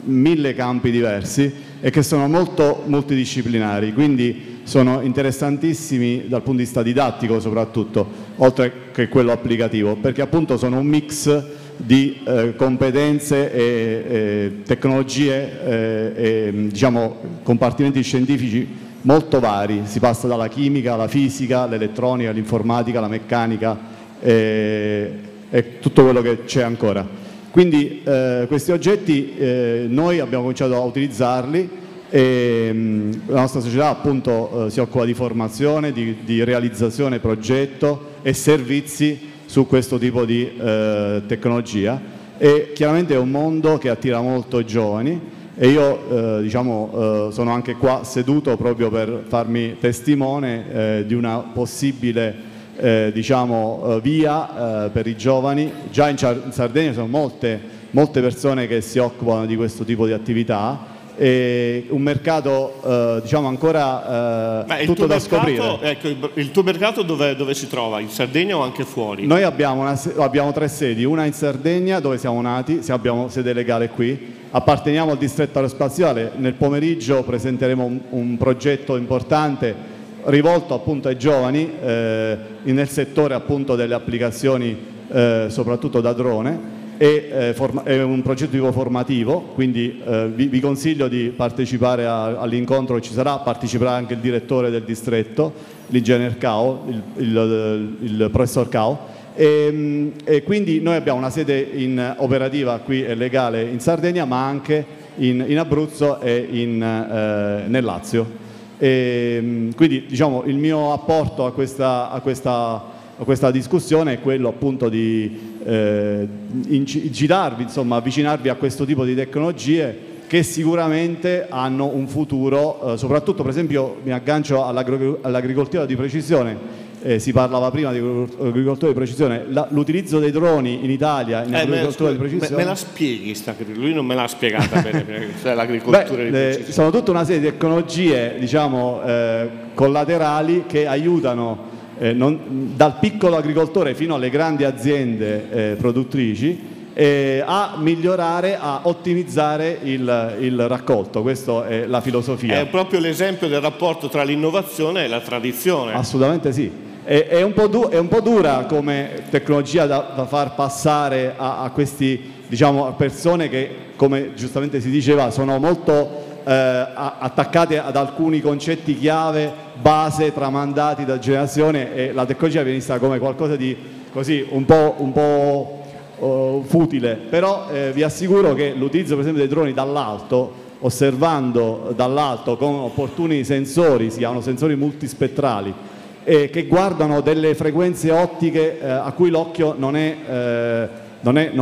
1000 campi diversi e che sono molto multidisciplinari, quindi sono interessantissimi dal punto di vista didattico soprattutto, oltre che quello applicativo, perché appunto sono un mix di competenze e tecnologie e compartimenti scientifici molto vari. Si passa dalla chimica alla fisica, all'elettronica, all'informatica, alla meccanica e tutto quello che c'è ancora. Quindi questi oggetti noi abbiamo cominciato a utilizzarli e la nostra società appunto si occupa di formazione, di realizzazione, progetto e servizi su questo tipo di tecnologia, e chiaramente è un mondo che attira molto i giovani e io sono anche qua seduto proprio per farmi testimone di una possibile via per i giovani. Già in Sardegna sono molte persone che si occupano di questo tipo di attività, e un mercato ancora tutto da scoprire. Ecco, il tuo mercato dove si trova? In Sardegna o anche fuori? Noi abbiamo 3 sedi, una in Sardegna dove siamo nati, abbiamo sede legale qui, apparteniamo al distretto aerospaziale. Nel pomeriggio presenteremo un progetto importante rivolto appunto ai giovani nel settore appunto delle applicazioni soprattutto da drone. È un progetto tipo formativo, quindi vi consiglio di partecipare all'incontro che ci sarà. Parteciperà anche il direttore del distretto, l'ingegner Cao, il professor Cao, e quindi noi abbiamo una sede operativa qui e legale in Sardegna, ma anche in Abruzzo e nel Lazio. Quindi il mio apporto a questa discussione è quello appunto di incitarvi, avvicinarvi a questo tipo di tecnologie che sicuramente hanno un futuro, soprattutto per esempio mi aggancio all'agricoltura di precisione. Si parlava prima di agricoltura di precisione, l'utilizzo dei droni in Italia in agricoltura di precisione. Me la spieghi? Lui non me l'ha spiegata bene, l'agricoltura di precisione. Sono tutta una serie di tecnologie collaterali che aiutano dal piccolo agricoltore fino alle grandi aziende produttrici a migliorare, a ottimizzare il raccolto. Questa è la filosofia. È proprio l'esempio del rapporto tra l'innovazione e la tradizione. Assolutamente sì. È un po' dura come tecnologia da far passare a questi persone che, come giustamente si diceva, sono molto attaccate ad alcuni concetti chiave, base, tramandati da generazione, e la tecnologia viene vista come qualcosa di così un po' futile. Però vi assicuro che l'utilizzo per esempio dei droni dall'alto, osservando dall'alto con opportuni sensori, si chiamano sensori multispettrali, che guardano delle frequenze ottiche a cui l'occhio non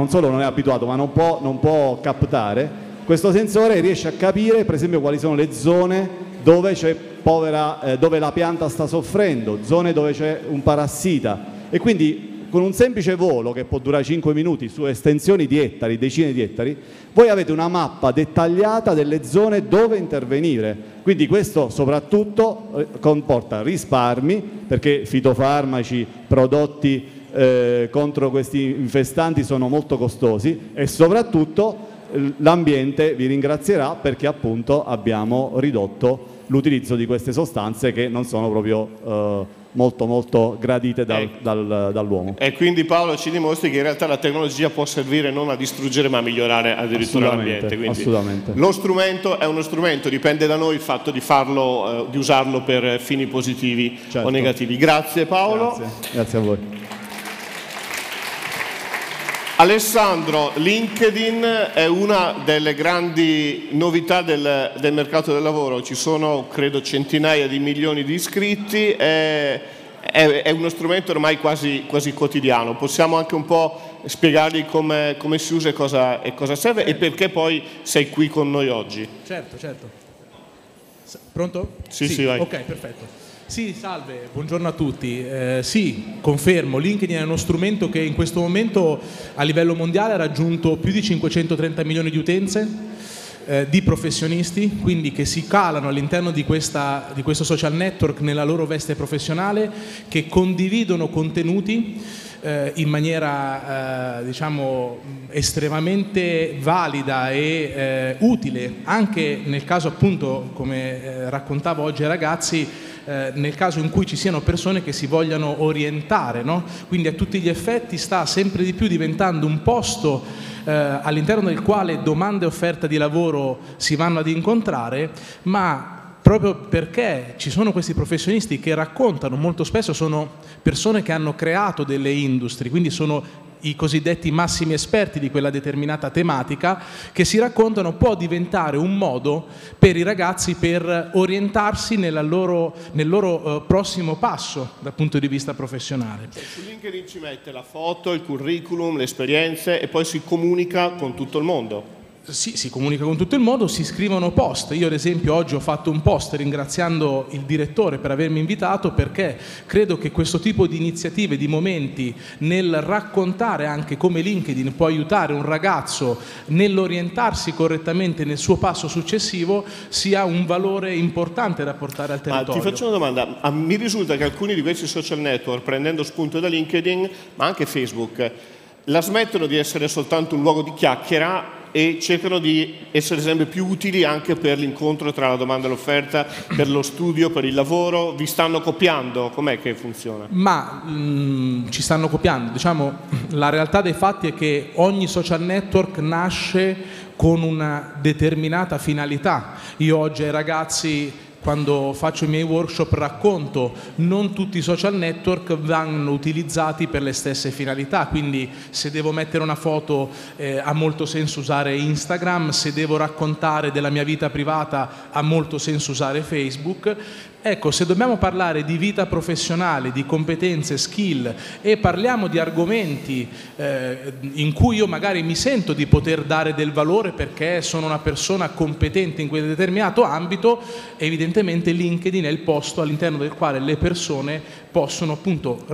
solo non è abituato, ma non può captare. Questo sensore riesce a capire per esempio quali sono le zone dove dove la pianta sta soffrendo, zone dove c'è un parassita, e quindi con un semplice volo che può durare 5 minuti su estensioni di ettari, decine di ettari, voi avete una mappa dettagliata delle zone dove intervenire. Quindi questo soprattutto comporta risparmi, perché fitofarmaci, prodotti contro questi infestanti sono molto costosi, e soprattutto l'ambiente vi ringrazierà, perché appunto abbiamo ridotto l'utilizzo di queste sostanze che non sono proprio molto molto gradite dall'uomo. E quindi Paolo ci dimostri che in realtà la tecnologia può servire non a distruggere ma a migliorare addirittura l'ambiente. Quindi assolutamente. Lo strumento è uno strumento, dipende da noi il fatto di farlo, di usarlo per fini positivi o negativi. Grazie Paolo. Grazie a voi. Alessandro, LinkedIn è una delle grandi novità del mercato del lavoro, ci sono credo centinaia di milioni di iscritti, è uno strumento ormai quasi quotidiano. Possiamo anche un po' spiegargli come si usa e cosa serve e perché poi sei qui con noi oggi? Certo. Pronto? Sì, vai. Ok, perfetto. Sì, salve, buongiorno a tutti. Sì, confermo, LinkedIn è uno strumento che in questo momento a livello mondiale ha raggiunto più di 530 milioni di utenze, di professionisti, quindi che si calano all'interno di questo social network nella loro veste professionale, che condividono contenuti in maniera diciamo estremamente valida e utile, anche nel caso appunto, come raccontavo oggi ai ragazzi, nel caso in cui ci siano persone che si vogliano orientare, no? Quindi a tutti gli effetti sta sempre di più diventando un posto all'interno del quale domanda e offerta di lavoro si vanno ad incontrare, ma proprio perché ci sono questi professionisti che raccontano, molto spesso sono persone che hanno creato delle industrie, quindi sono i cosiddetti massimi esperti di quella determinata tematica, che si raccontano, può diventare un modo per i ragazzi per orientarsi nel loro prossimo passo dal punto di vista professionale. Su LinkedIn ci mette la foto, il curriculum, le esperienze e poi si comunica con tutto il mondo. Sì, si comunica con tutto il mondo, si scrivono post. Io ad esempio oggi ho fatto un post ringraziando il direttore per avermi invitato, perché credo che questo tipo di iniziative, di momenti nel raccontare anche come LinkedIn può aiutare un ragazzo nell'orientarsi correttamente nel suo passo successivo, sia un valore importante da portare al territorio. Ti faccio una domanda, mi risulta che alcuni di questi social network, prendendo spunto da LinkedIn, ma anche Facebook, la smettono di essere soltanto un luogo di chiacchiera e cercano di essere sempre più utili anche per l'incontro tra la domanda e l'offerta, per lo studio, per il lavoro. Vi stanno copiando? Com'è che funziona? Ma ci stanno copiando. Diciamo, la realtà dei fatti è che ogni social network nasce con una determinata finalità. Io oggi ai ragazzi, quando faccio i miei workshop, racconto non tutti i social network vanno utilizzati per le stesse finalità, quindi se devo mettere una foto ha molto senso usare Instagram, se devo raccontare della mia vita privata ha molto senso usare Facebook. Ecco, se dobbiamo parlare di vita professionale, di competenze, skill, e parliamo di argomenti in cui io magari mi sento di poter dare del valore perché sono una persona competente in quel determinato ambito, evidentemente LinkedIn è il posto all'interno del quale le persone possono appunto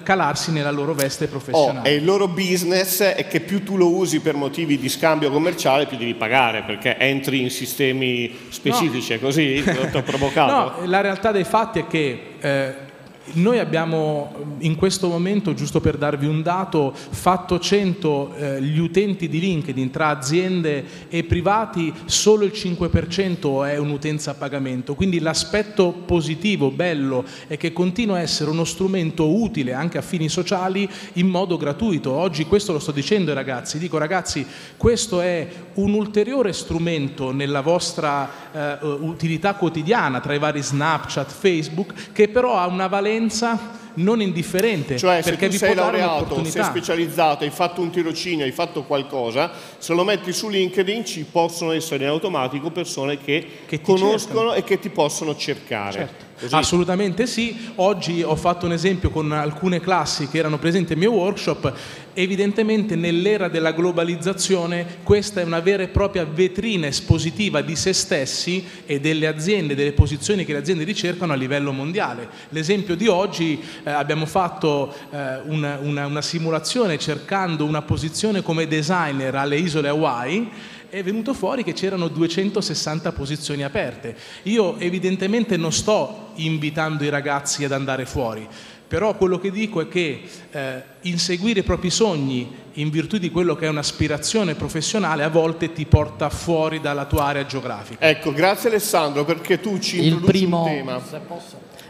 calarsi nella loro veste professionale. E il loro business è che più tu lo usi per motivi di scambio commerciale, più devi pagare, perché entri in sistemi specifici. No. È così? Ti ho provocato? No, la realtà dei fatti è che noi abbiamo in questo momento, giusto per darvi un dato, fatto 100 gli utenti di LinkedIn tra aziende e privati, solo il 5% è un'utenza a pagamento, quindi l'aspetto positivo, bello, è che continua a essere uno strumento utile anche a fini sociali in modo gratuito. Oggi questo lo sto dicendo ai ragazzi, dico ragazzi, questo è un ulteriore strumento nella vostra utilità quotidiana tra i vari Snapchat, Facebook, che però ha una valenza non indifferente, cioè perché se tu sei laureato, sei specializzato, hai fatto un tirocinio, hai fatto qualcosa, se lo metti su LinkedIn ci possono essere in automatico persone che conoscono cercano e che ti possono cercare. Certo. Assolutamente sì. Oggi ho fatto un esempio con alcune classi che erano presenti al mio workshop. Evidentemente nell'era della globalizzazione questa è una vera e propria vetrina espositiva di se stessi e delle aziende, delle posizioni che le aziende ricercano a livello mondiale. L'esempio di oggi, abbiamo fatto una simulazione cercando una posizione come designer alle isole Hawaii. È venuto fuori che c'erano 260 posizioni aperte. Io evidentemente non sto invitando i ragazzi ad andare fuori, però quello che dico è che inseguire i propri sogni in virtù di quello che è un'aspirazione professionale a volte ti porta fuori dalla tua area geografica. Ecco, grazie Alessandro, perché tu ci introduci un tema.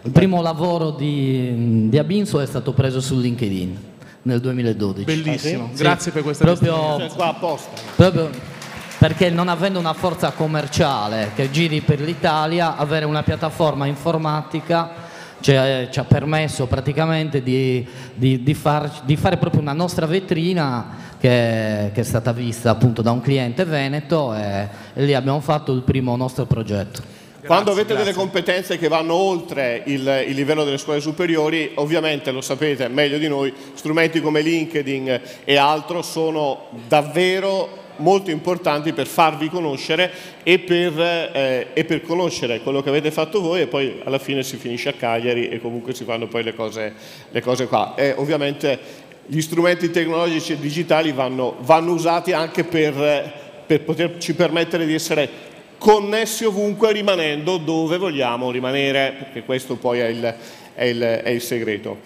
Il primo lavoro di Abinso è stato preso su LinkedIn nel 2012. Bellissimo, sì? Grazie per questa Cioè, qua apposta. Proprio perché non avendo una forza commerciale che giri per l'Italia, avere una piattaforma informatica ci ha permesso praticamente di fare proprio una nostra vetrina che è stata vista appunto da un cliente veneto e lì abbiamo fatto il primo nostro progetto. Quando avete delle competenze che vanno oltre il livello delle scuole superiori, ovviamente lo sapete meglio di noi, strumenti come LinkedIn e altro sono davvero molto importanti per farvi conoscere e per conoscere quello che avete fatto voi, e poi alla fine si finisce a Cagliari e comunque si fanno poi le cose qua. E ovviamente gli strumenti tecnologici e digitali vanno usati anche per poterci permettere di essere connessi ovunque, rimanendo dove vogliamo rimanere, perché questo poi è il segreto.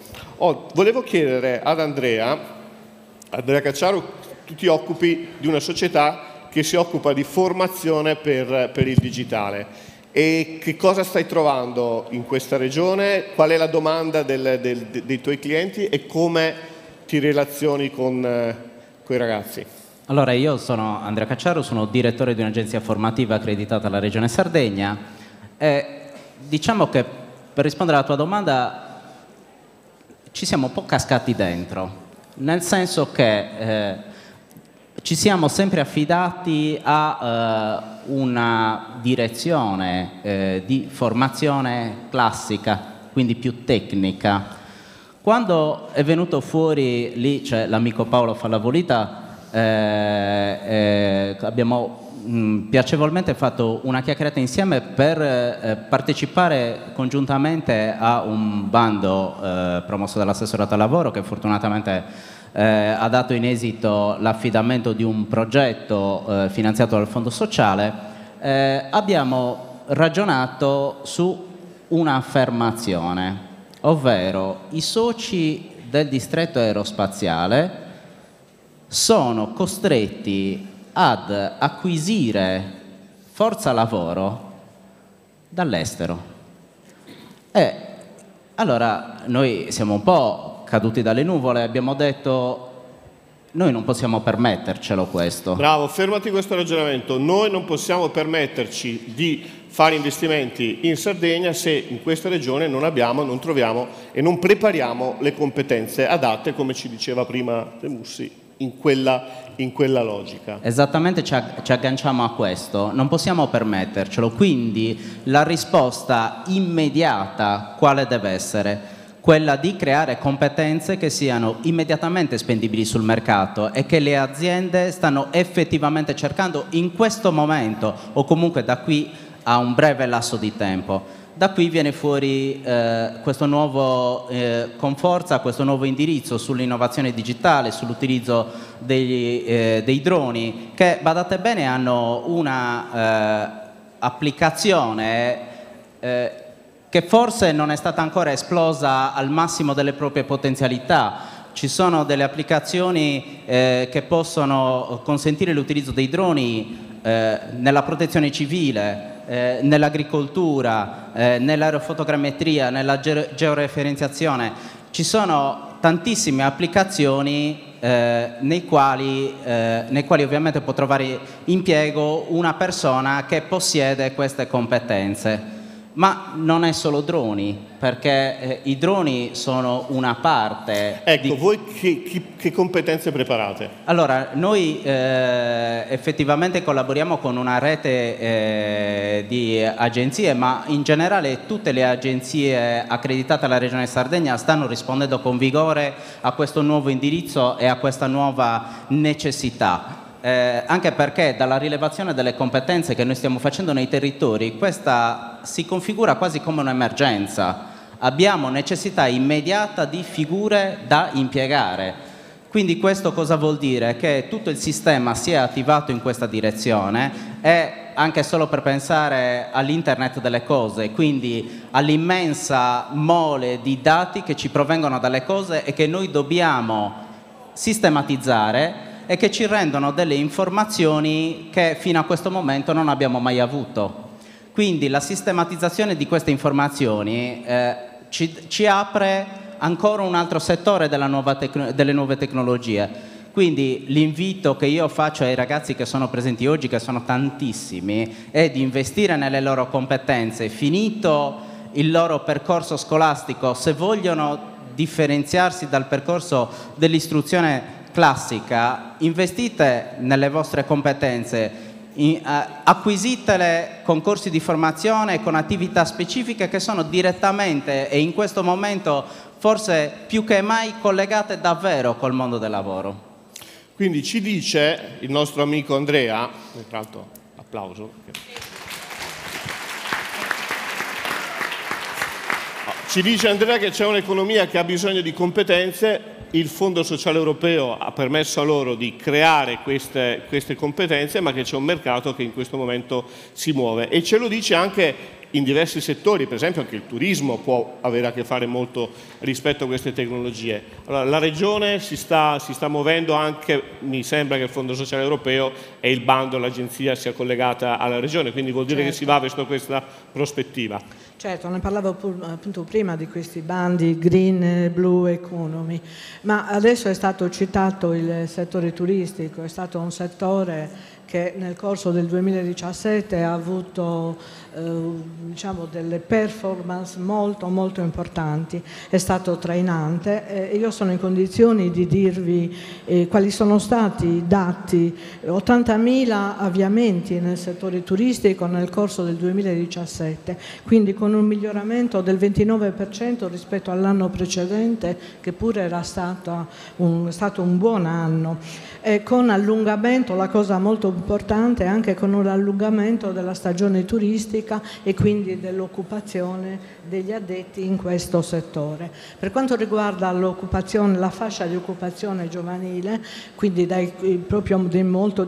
Volevo chiedere ad Andrea Cacciaro, tu ti occupi di una società che si occupa di formazione per il digitale, e che cosa stai trovando in questa regione? Qual è la domanda dei tuoi clienti e come ti relazioni con i ragazzi? Allora, io sono Andrea Cacciaro, sono direttore di un'agenzia formativa accreditata alla Regione Sardegna e diciamo che per rispondere alla tua domanda ci siamo un po' cascati dentro, nel senso che ci siamo sempre affidati a una direzione di formazione classica, quindi più tecnica. Quando è venuto fuori, lì c'è l'amico Paolo Fallavolita, abbiamo piacevolmente fatto una chiacchierata insieme per partecipare congiuntamente a un bando promosso dall'assessorato al lavoro che fortunatamente ha dato in esito l'affidamento di un progetto finanziato dal Fondo Sociale. Abbiamo ragionato su un'affermazione, ovvero i soci del distretto aerospaziale sono costretti ad acquisire forza lavoro dall'estero. E allora noi siamo un po' caduti dalle nuvole, abbiamo detto noi non possiamo permettercelo questo. Bravo, fermati questo ragionamento. Noi non possiamo permetterci di fare investimenti in Sardegna se in questa regione non abbiamo, non troviamo e non prepariamo le competenze adatte, come ci diceva prima De Mussi, in quella logica. Esattamente, ci agganciamo a questo, non possiamo permettercelo, quindi la risposta immediata quale deve essere? Quella di creare competenze che siano immediatamente spendibili sul mercato e che le aziende stanno effettivamente cercando in questo momento o comunque da qui a un breve lasso di tempo. Da qui viene fuori questo nuovo, con forza, questo nuovo indirizzo sull'innovazione digitale, sull'utilizzo dei droni, che, badate bene, hanno una applicazione che forse non è stata ancora esplosa al massimo delle proprie potenzialità. Ci sono delle applicazioni che possono consentire l'utilizzo dei droni nella protezione civile, nell'agricoltura, nell'aerofotogrammetria, nella georeferenziazione. Ci sono tantissime applicazioni nei quali ovviamente può trovare impiego una persona che possiede queste competenze. Ma non è solo droni, perché i droni sono una parte. Ecco, voi che competenze preparate? Allora, noi effettivamente collaboriamo con una rete di agenzie, ma in generale tutte le agenzie accreditate alla Regione Sardegna stanno rispondendo con vigore a questo nuovo indirizzo e a questa nuova necessità. Anche perché dalla rilevazione delle competenze che noi stiamo facendo nei territori, questa si configura quasi come un'emergenza. Abbiamo necessità immediata di figure da impiegare. Quindi questo cosa vuol dire? Che tutto il sistema si è attivato in questa direzione e anche solo per pensare all'internet delle cose, quindi all'immensa mole di dati che ci provengono dalle cose e che noi dobbiamo sistematizzare e che ci rendono delle informazioni che fino a questo momento non abbiamo mai avuto. Quindi la sistematizzazione di queste informazioni ci apre ancora un altro settore delle nuove tecnologie. Quindi l'invito che io faccio ai ragazzi che sono presenti oggi, che sono tantissimi, è di investire nelle loro competenze. Finito il loro percorso scolastico, se vogliono differenziarsi dal percorso dell'istruzione classica, investite nelle vostre competenze, acquisitele con corsi di formazione e con attività specifiche che sono direttamente e in questo momento forse più che mai collegate davvero col mondo del lavoro. Quindi ci dice il nostro amico Andrea, tra l'altro applauso, ci dice Andrea che c'è un'economia che ha bisogno di competenze. Il Fondo Sociale Europeo ha permesso a loro di creare queste competenze, ma che c'è un mercato che in questo momento si muove, e ce lo dice anche in diversi settori. Per esempio anche il turismo può avere a che fare molto rispetto a queste tecnologie. Allora, la Regione si sta muovendo anche, mi sembra che il Fondo Sociale Europeo e il bando, l'agenzia sia collegata alla Regione, quindi vuol dire che si va verso questa prospettiva. Certo, ne parlavo appunto prima di questi bandi Green Blue Economy, ma adesso è stato citato il settore turistico, è stato un settore che nel corso del 2017 ha avuto diciamo delle performance molto importanti, è stato trainante. Io sono in condizioni di dirvi quali sono stati i dati: 80.000 avviamenti nel settore turistico nel corso del 2017, quindi con un miglioramento del 29% rispetto all'anno precedente, che pure era stato un buon anno, e con allungamento, la cosa molto importante, anche con un allungamento della stagione turistica e quindi dell'occupazione degli addetti in questo settore. Per quanto riguarda l'occupazione, la fascia di occupazione giovanile, quindi proprio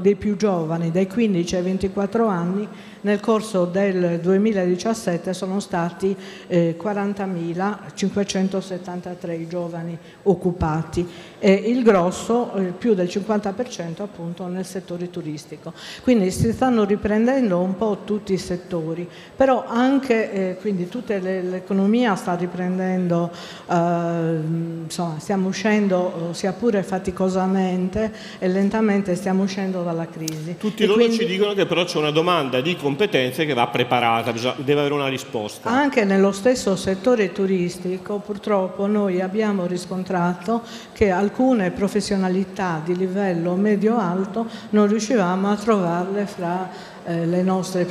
dei più giovani, dai 15 ai 24 anni, nel corso del 2017 sono stati 40.573 i giovani occupati, e il grosso, più del 50% appunto nel settore turistico. Quindi si stanno riprendendo un po' tutti i settori, però anche quindi l'economia sta riprendendo, insomma stiamo uscendo, sia pure faticosamente e lentamente, stiamo uscendo dalla crisi. Tutti loro ci dicono che però c'è una domanda di competenze che va preparata, deve avere una risposta. Anche nello stesso settore turistico purtroppo noi abbiamo riscontrato che alcune professionalità di livello medio-alto non riuscivamo a trovarle fra i nostri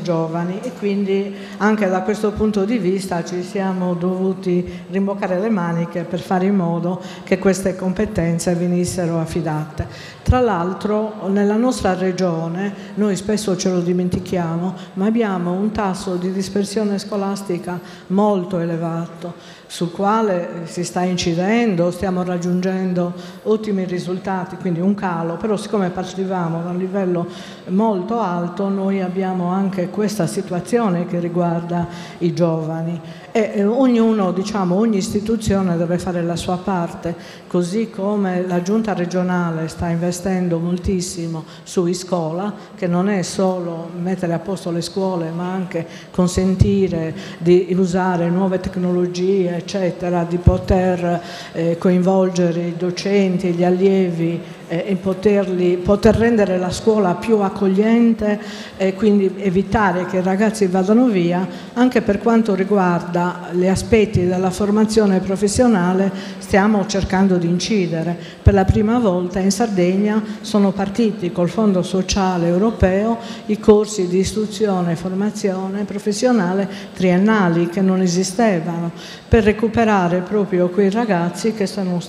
giovani, e quindi anche da questo punto di vista ci siamo dovuti rimboccare le maniche per fare in modo che queste competenze venissero affidate. Tra l'altro nella nostra regione, noi spesso ce lo dimentichiamo, ma abbiamo un tasso di dispersione scolastica molto elevato, sul quale si sta incidendo, stiamo raggiungendo ottimi risultati, quindi un calo, però siccome partivamo da un livello molto alto, noi abbiamo anche questa situazione che riguarda i giovani, e ognuno, diciamo, ogni istituzione deve fare la sua parte, così come la Giunta regionale sta investendo moltissimo su iScola, che non è solo mettere a posto le scuole, ma anche consentire di usare nuove tecnologie, eccetera, di poter coinvolgere i docenti, gli allievi e poter rendere la scuola più accogliente e quindi evitare che i ragazzi vadano via. Anche per quanto riguarda gli aspetti della formazione professionale stiamo cercando di incidere. Per la prima volta in Sardegna sono partiti col Fondo Sociale Europeo i corsi di istruzione e formazione professionale triennali che non esistevano, per recuperare proprio quei ragazzi che sono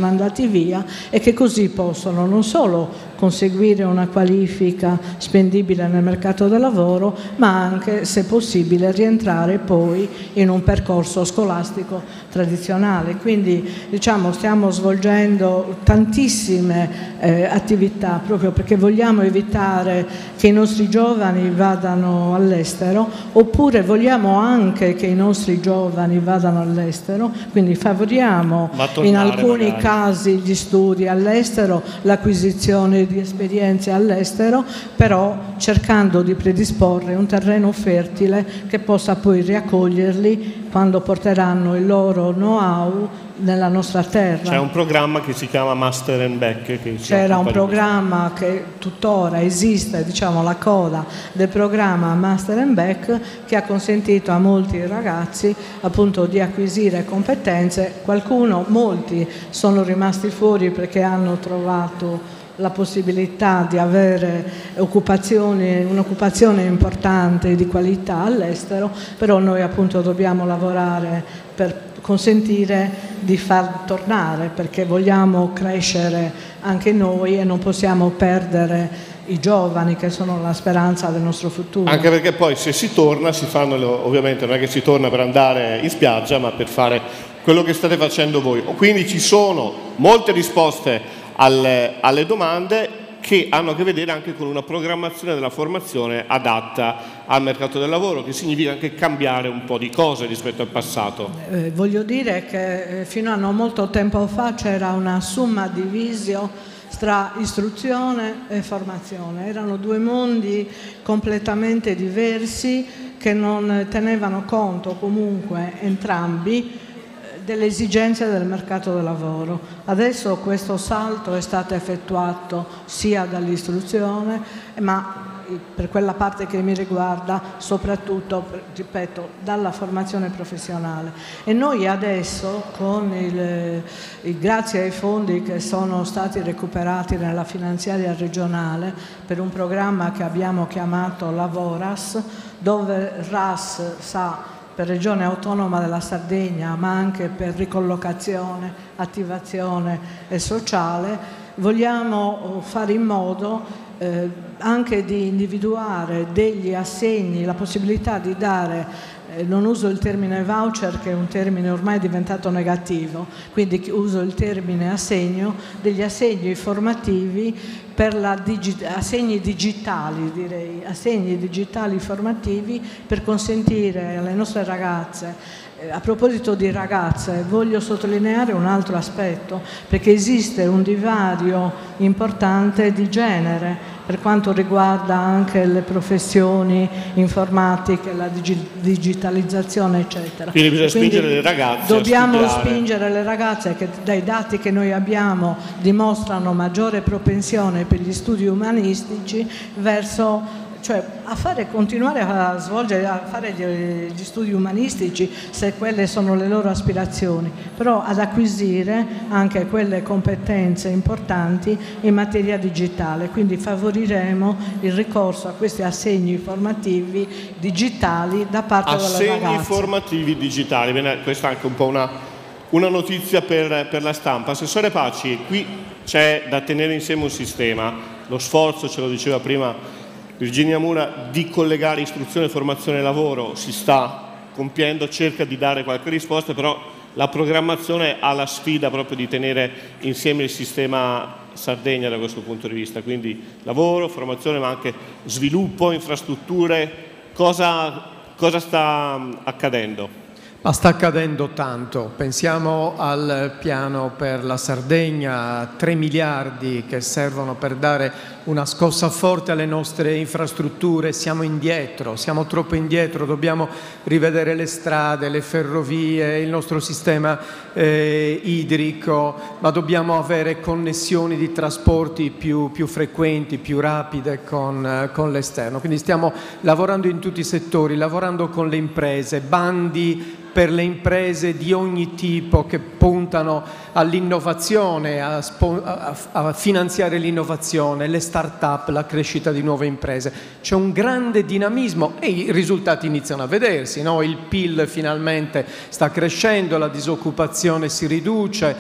andati via e che così possono non solo conseguire una qualifica spendibile nel mercato del lavoro, ma anche, se possibile, rientrare poi in un percorso scolastico tradizionale. Quindi diciamo stiamo svolgendo tantissime attività proprio perché vogliamo evitare che i nostri giovani vadano all'estero, oppure vogliamo anche che i nostri giovani vadano all'estero, quindi favoriamo in alcuni casi gli studi all'estero, l'acquisizione di esperienze all'estero, però cercando di predisporre un terreno fertile che possa poi riaccoglierli quando porteranno il loro know-how nella nostra terra. C'è un programma che si chiama Master and Back. C'era un programma che tuttora esiste, diciamo la coda del programma Master and Back, che ha consentito a molti ragazzi appunto di acquisire competenze. Molti sono rimasti fuori perché hanno trovato la possibilità di avere un'occupazione importante di qualità all'estero, però noi appunto dobbiamo lavorare per consentire di far tornare, perché vogliamo crescere anche noi e non possiamo perdere i giovani che sono la speranza del nostro futuro. Anche perché poi se si torna ovviamente non è che si torna per andare in spiaggia, ma per fare quello che state facendo voi. Quindi ci sono molte risposte alle domande che hanno a che vedere anche con una programmazione della formazione adatta al mercato del lavoro, che significa anche cambiare un po' di cose rispetto al passato. Voglio dire che fino a non molto tempo fa c'era una summa divisio tra istruzione e formazione. Erano due mondi completamente diversi che non tenevano conto comunque entrambi delle esigenze del mercato del lavoro. Adesso questo salto è stato effettuato sia dall'istruzione, ma per quella parte che mi riguarda soprattutto, ripeto, dalla formazione professionale. E noi adesso, grazie ai fondi che sono stati recuperati nella finanziaria regionale per un programma che abbiamo chiamato Lavoras, dove RAS per Regione Autonoma della Sardegna, ma anche per ricollocazione, attivazione e sociale, vogliamo fare in modo anche di individuare degli assegni, la possibilità di dare, non uso il termine voucher che è un termine ormai diventato negativo, quindi uso il termine assegno, degli assegni formativi per assegni digitali, direi, assegni digitali formativi per consentire alle nostre ragazze. A proposito di ragazze, voglio sottolineare un altro aspetto, perché esiste un divario importante di genere per quanto riguarda anche le professioni informatiche, la digitalizzazione, eccetera. Quindi bisogna spingere le ragazze. Dobbiamo spingere le ragazze che dai dati che noi abbiamo dimostrano maggiore propensione per gli studi umanistici verso, cioè continuare a fare gli studi umanistici se quelle sono le loro aspirazioni, però ad acquisire anche quelle competenze importanti in materia digitale. Quindi favoriremo il ricorso a questi assegni formativi digitali da parte delle ragazze. Assegni formativi digitali, bene, questa è anche un po' una notizia per la stampa. Assessore Paci, qui c'è da tenere insieme un sistema, lo sforzo, ce lo diceva prima Virginia Mura, di collegare istruzione, formazione e lavoro si sta compiendo, cerca di dare qualche risposta, però la programmazione ha la sfida proprio di tenere insieme il sistema Sardegna da questo punto di vista, quindi lavoro, formazione ma anche sviluppo, infrastrutture. Cosa sta accadendo? Ma sta accadendo tanto, pensiamo al piano per la Sardegna, 3 miliardi che servono per dare una scossa forte alle nostre infrastrutture. Siamo indietro, siamo troppo indietro, dobbiamo rivedere le strade, le ferrovie, il nostro sistema idrico, ma dobbiamo avere connessioni di trasporti più frequenti, più rapide con l'esterno. Quindi stiamo lavorando in tutti i settori, lavorando con le imprese, bandi per le imprese di ogni tipo che puntano all'innovazione, a finanziare l'innovazione, le start-up, la crescita di nuove imprese. C'è un grande dinamismo e i risultati iniziano a vedersi, no? Il PIL finalmente sta crescendo, la disoccupazione si riduce,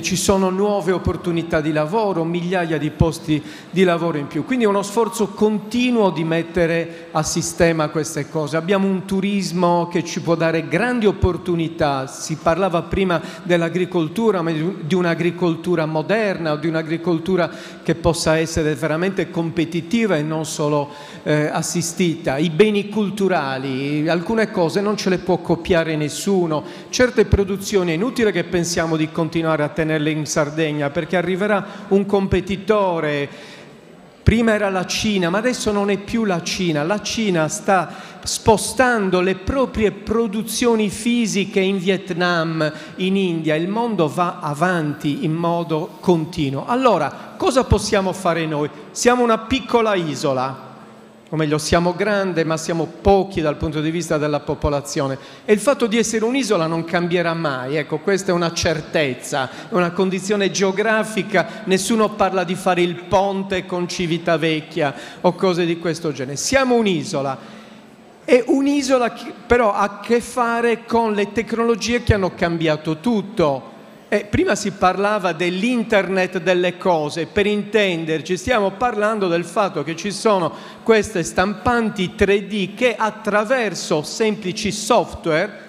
ci sono nuove opportunità di lavoro, migliaia di posti di lavoro in più. Quindi è uno sforzo continuo di mettere a sistema queste cose. Abbiamo un turismo che ci può dare grandi opportunità. Si parlava prima dell'agricoltura, ma di un'agricoltura moderna, o di un'agricoltura che possa essere veramente competitiva e non solo assistita. I beni culturali, alcune cose non ce le può copiare nessuno. Certe produzioni è inutile che pensiamo di continuare a tenerle in Sardegna, perché arriverà un competitore. Prima era la Cina, ma adesso non è più la Cina. La Cina sta spostando le proprie produzioni fisiche in Vietnam, in India. Il mondo va avanti in modo continuo. Allora, cosa possiamo fare noi? Siamo una piccola isola, o meglio, siamo grande, ma siamo pochi dal punto di vista della popolazione. E il fatto di essere un'isola non cambierà mai, ecco, questa è una certezza, è una condizione geografica. Nessuno parla di fare il ponte con Civitavecchia o cose di questo genere. Siamo un'isola. E un'isola che però ha a che fare con le tecnologie che hanno cambiato tutto. Prima si parlava dell'internet delle cose, per intenderci stiamo parlando del fatto che ci sono queste stampanti 3D che attraverso semplici software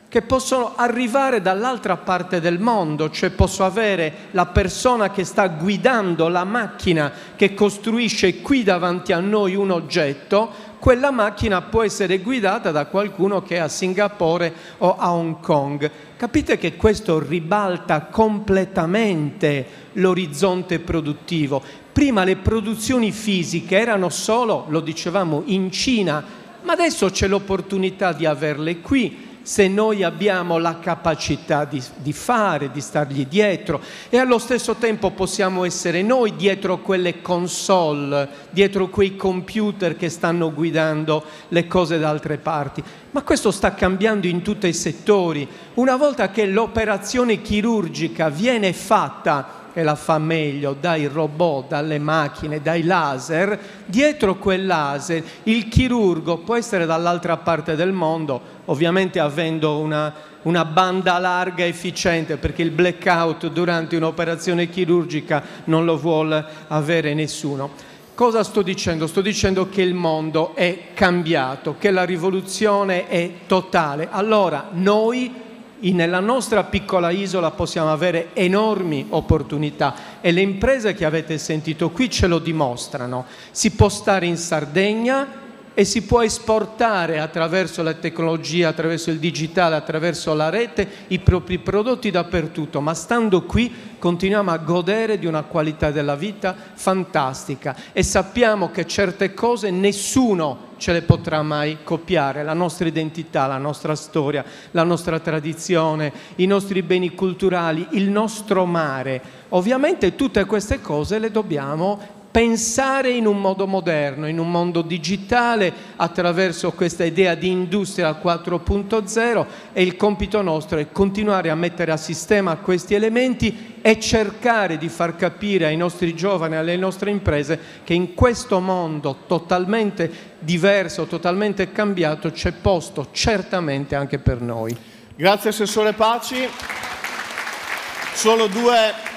che possono arrivare dall'altra parte del mondo, cioè posso avere la persona che sta guidando la macchina che costruisce qui davanti a noi un oggetto. Quella macchina può essere guidata da qualcuno che è a Singapore o a Hong Kong. Capite che questo ribalta completamente l'orizzonte produttivo. Prima le produzioni fisiche erano solo, lo dicevamo, in Cina, ma adesso c'è l'opportunità di averle qui, se noi abbiamo la capacità di fare, di stargli dietro, e allo stesso tempo possiamo essere noi dietro quelle console, dietro quei computer che stanno guidando le cose da altre parti. Ma questo sta cambiando in tutti i settori. Una volta che l'operazione chirurgica viene fatta, e la fa meglio, dai robot, dalle macchine, dai laser, dietro quel laser il chirurgo può essere dall'altra parte del mondo, ovviamente avendo una banda larga efficiente, perché il blackout durante un'operazione chirurgica non lo vuole avere nessuno. Cosa sto dicendo? Sto dicendo che il mondo è cambiato, che la rivoluzione è totale. Allora noi nella nostra piccola isola possiamo avere enormi opportunità e le imprese che avete sentito qui ce lo dimostrano. Si può stare in Sardegna e si può esportare attraverso la tecnologia, attraverso il digitale, attraverso la rete i propri prodotti dappertutto, ma stando qui continuiamo a godere di una qualità della vita fantastica e sappiamo che certe cose nessuno ce le potrà mai copiare, la nostra identità, la nostra storia, la nostra tradizione, i nostri beni culturali, il nostro mare. Ovviamente tutte queste cose le dobbiamo pensare in un modo moderno, in un mondo digitale, attraverso questa idea di industria 4.0, e il compito nostro è continuare a mettere a sistema questi elementi e cercare di far capire ai nostri giovani, alle nostre imprese, che in questo mondo totalmente diverso, totalmente cambiato, c'è posto certamente anche per noi. Grazie Assessore Paci. Solo due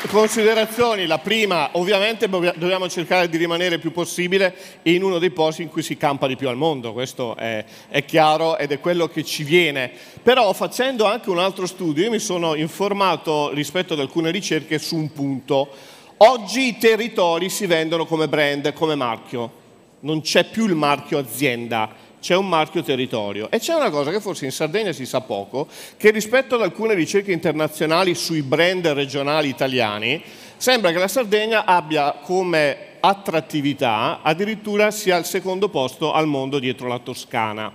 considerazioni. La prima, ovviamente dobbiamo cercare di rimanere il più possibile in uno dei posti in cui si campa di più al mondo, questo è chiaro ed è quello che ci viene. Però facendo anche un altro studio, io mi sono informato rispetto ad alcune ricerche su un punto. Oggi i territori si vendono come brand, come marchio, non c'è più il marchio azienda, c'è un marchio territorio. E c'è una cosa che forse in Sardegna si sa poco, che rispetto ad alcune ricerche internazionali sui brand regionali italiani, sembra che la Sardegna abbia come attrattività addirittura sia al secondo posto al mondo dietro la Toscana.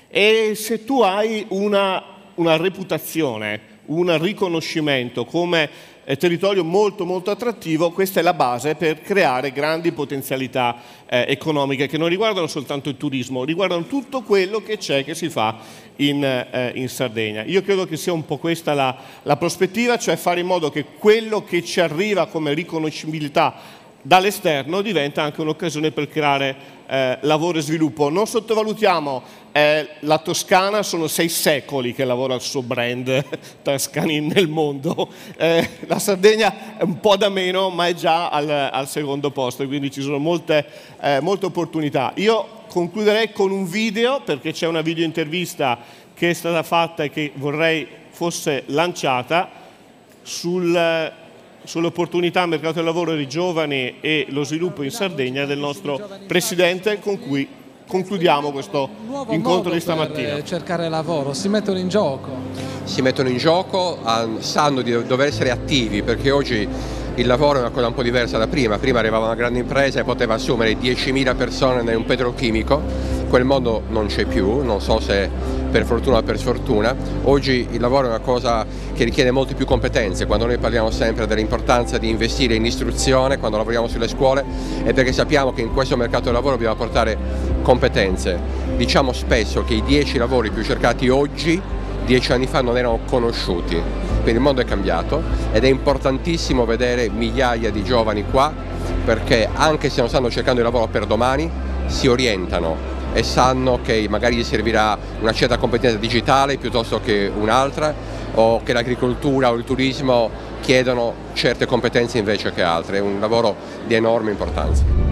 E se tu hai una reputazione, un riconoscimento come territorio molto molto attrattivo, questa è la base per creare grandi potenzialità economiche che non riguardano soltanto il turismo, riguardano tutto quello che c'è, che si fa in Sardegna. Io credo che sia un po' questa la prospettiva, cioè fare in modo che quello che ci arriva come riconoscibilità dall'esterno diventa anche un'occasione per creare lavoro e sviluppo. Non sottovalutiamo la Toscana, sono 6 secoli che lavora il suo brand Tascani nel mondo. La Sardegna è un po' da meno, ma è già al secondo posto, quindi ci sono molte opportunità. Io concluderei con un video, perché c'è una video intervista che è stata fatta e che vorrei fosse lanciata sull'opportunità al mercato del lavoro dei giovani e lo sviluppo in Sardegna del nostro Presidente, con cui concludiamo questo incontro di stamattina. Per cercare lavoro, si mettono in gioco. Si mettono in gioco, sanno di dover essere attivi, perché oggi il lavoro è una cosa un po' diversa da prima. Prima arrivava una grande impresa e poteva assumere 10.000 persone in un petrolchimico, quel mondo non c'è più, non so se per fortuna o per sfortuna. Oggi il lavoro è una cosa che richiede molte più competenze. Quando noi parliamo sempre dell'importanza di investire in istruzione, quando lavoriamo sulle scuole, è perché sappiamo che in questo mercato del lavoro dobbiamo portare competenze. Diciamo spesso che i 10 lavori più cercati oggi, 10 anni fa, non erano conosciuti. Quindi il mondo è cambiato ed è importantissimo vedere migliaia di giovani qua, perché anche se non stanno cercando il lavoro per domani, si orientano e sanno che magari gli servirà una certa competenza digitale piuttosto che un'altra, o che l'agricoltura o il turismo chiedono certe competenze invece che altre. È un lavoro di enorme importanza.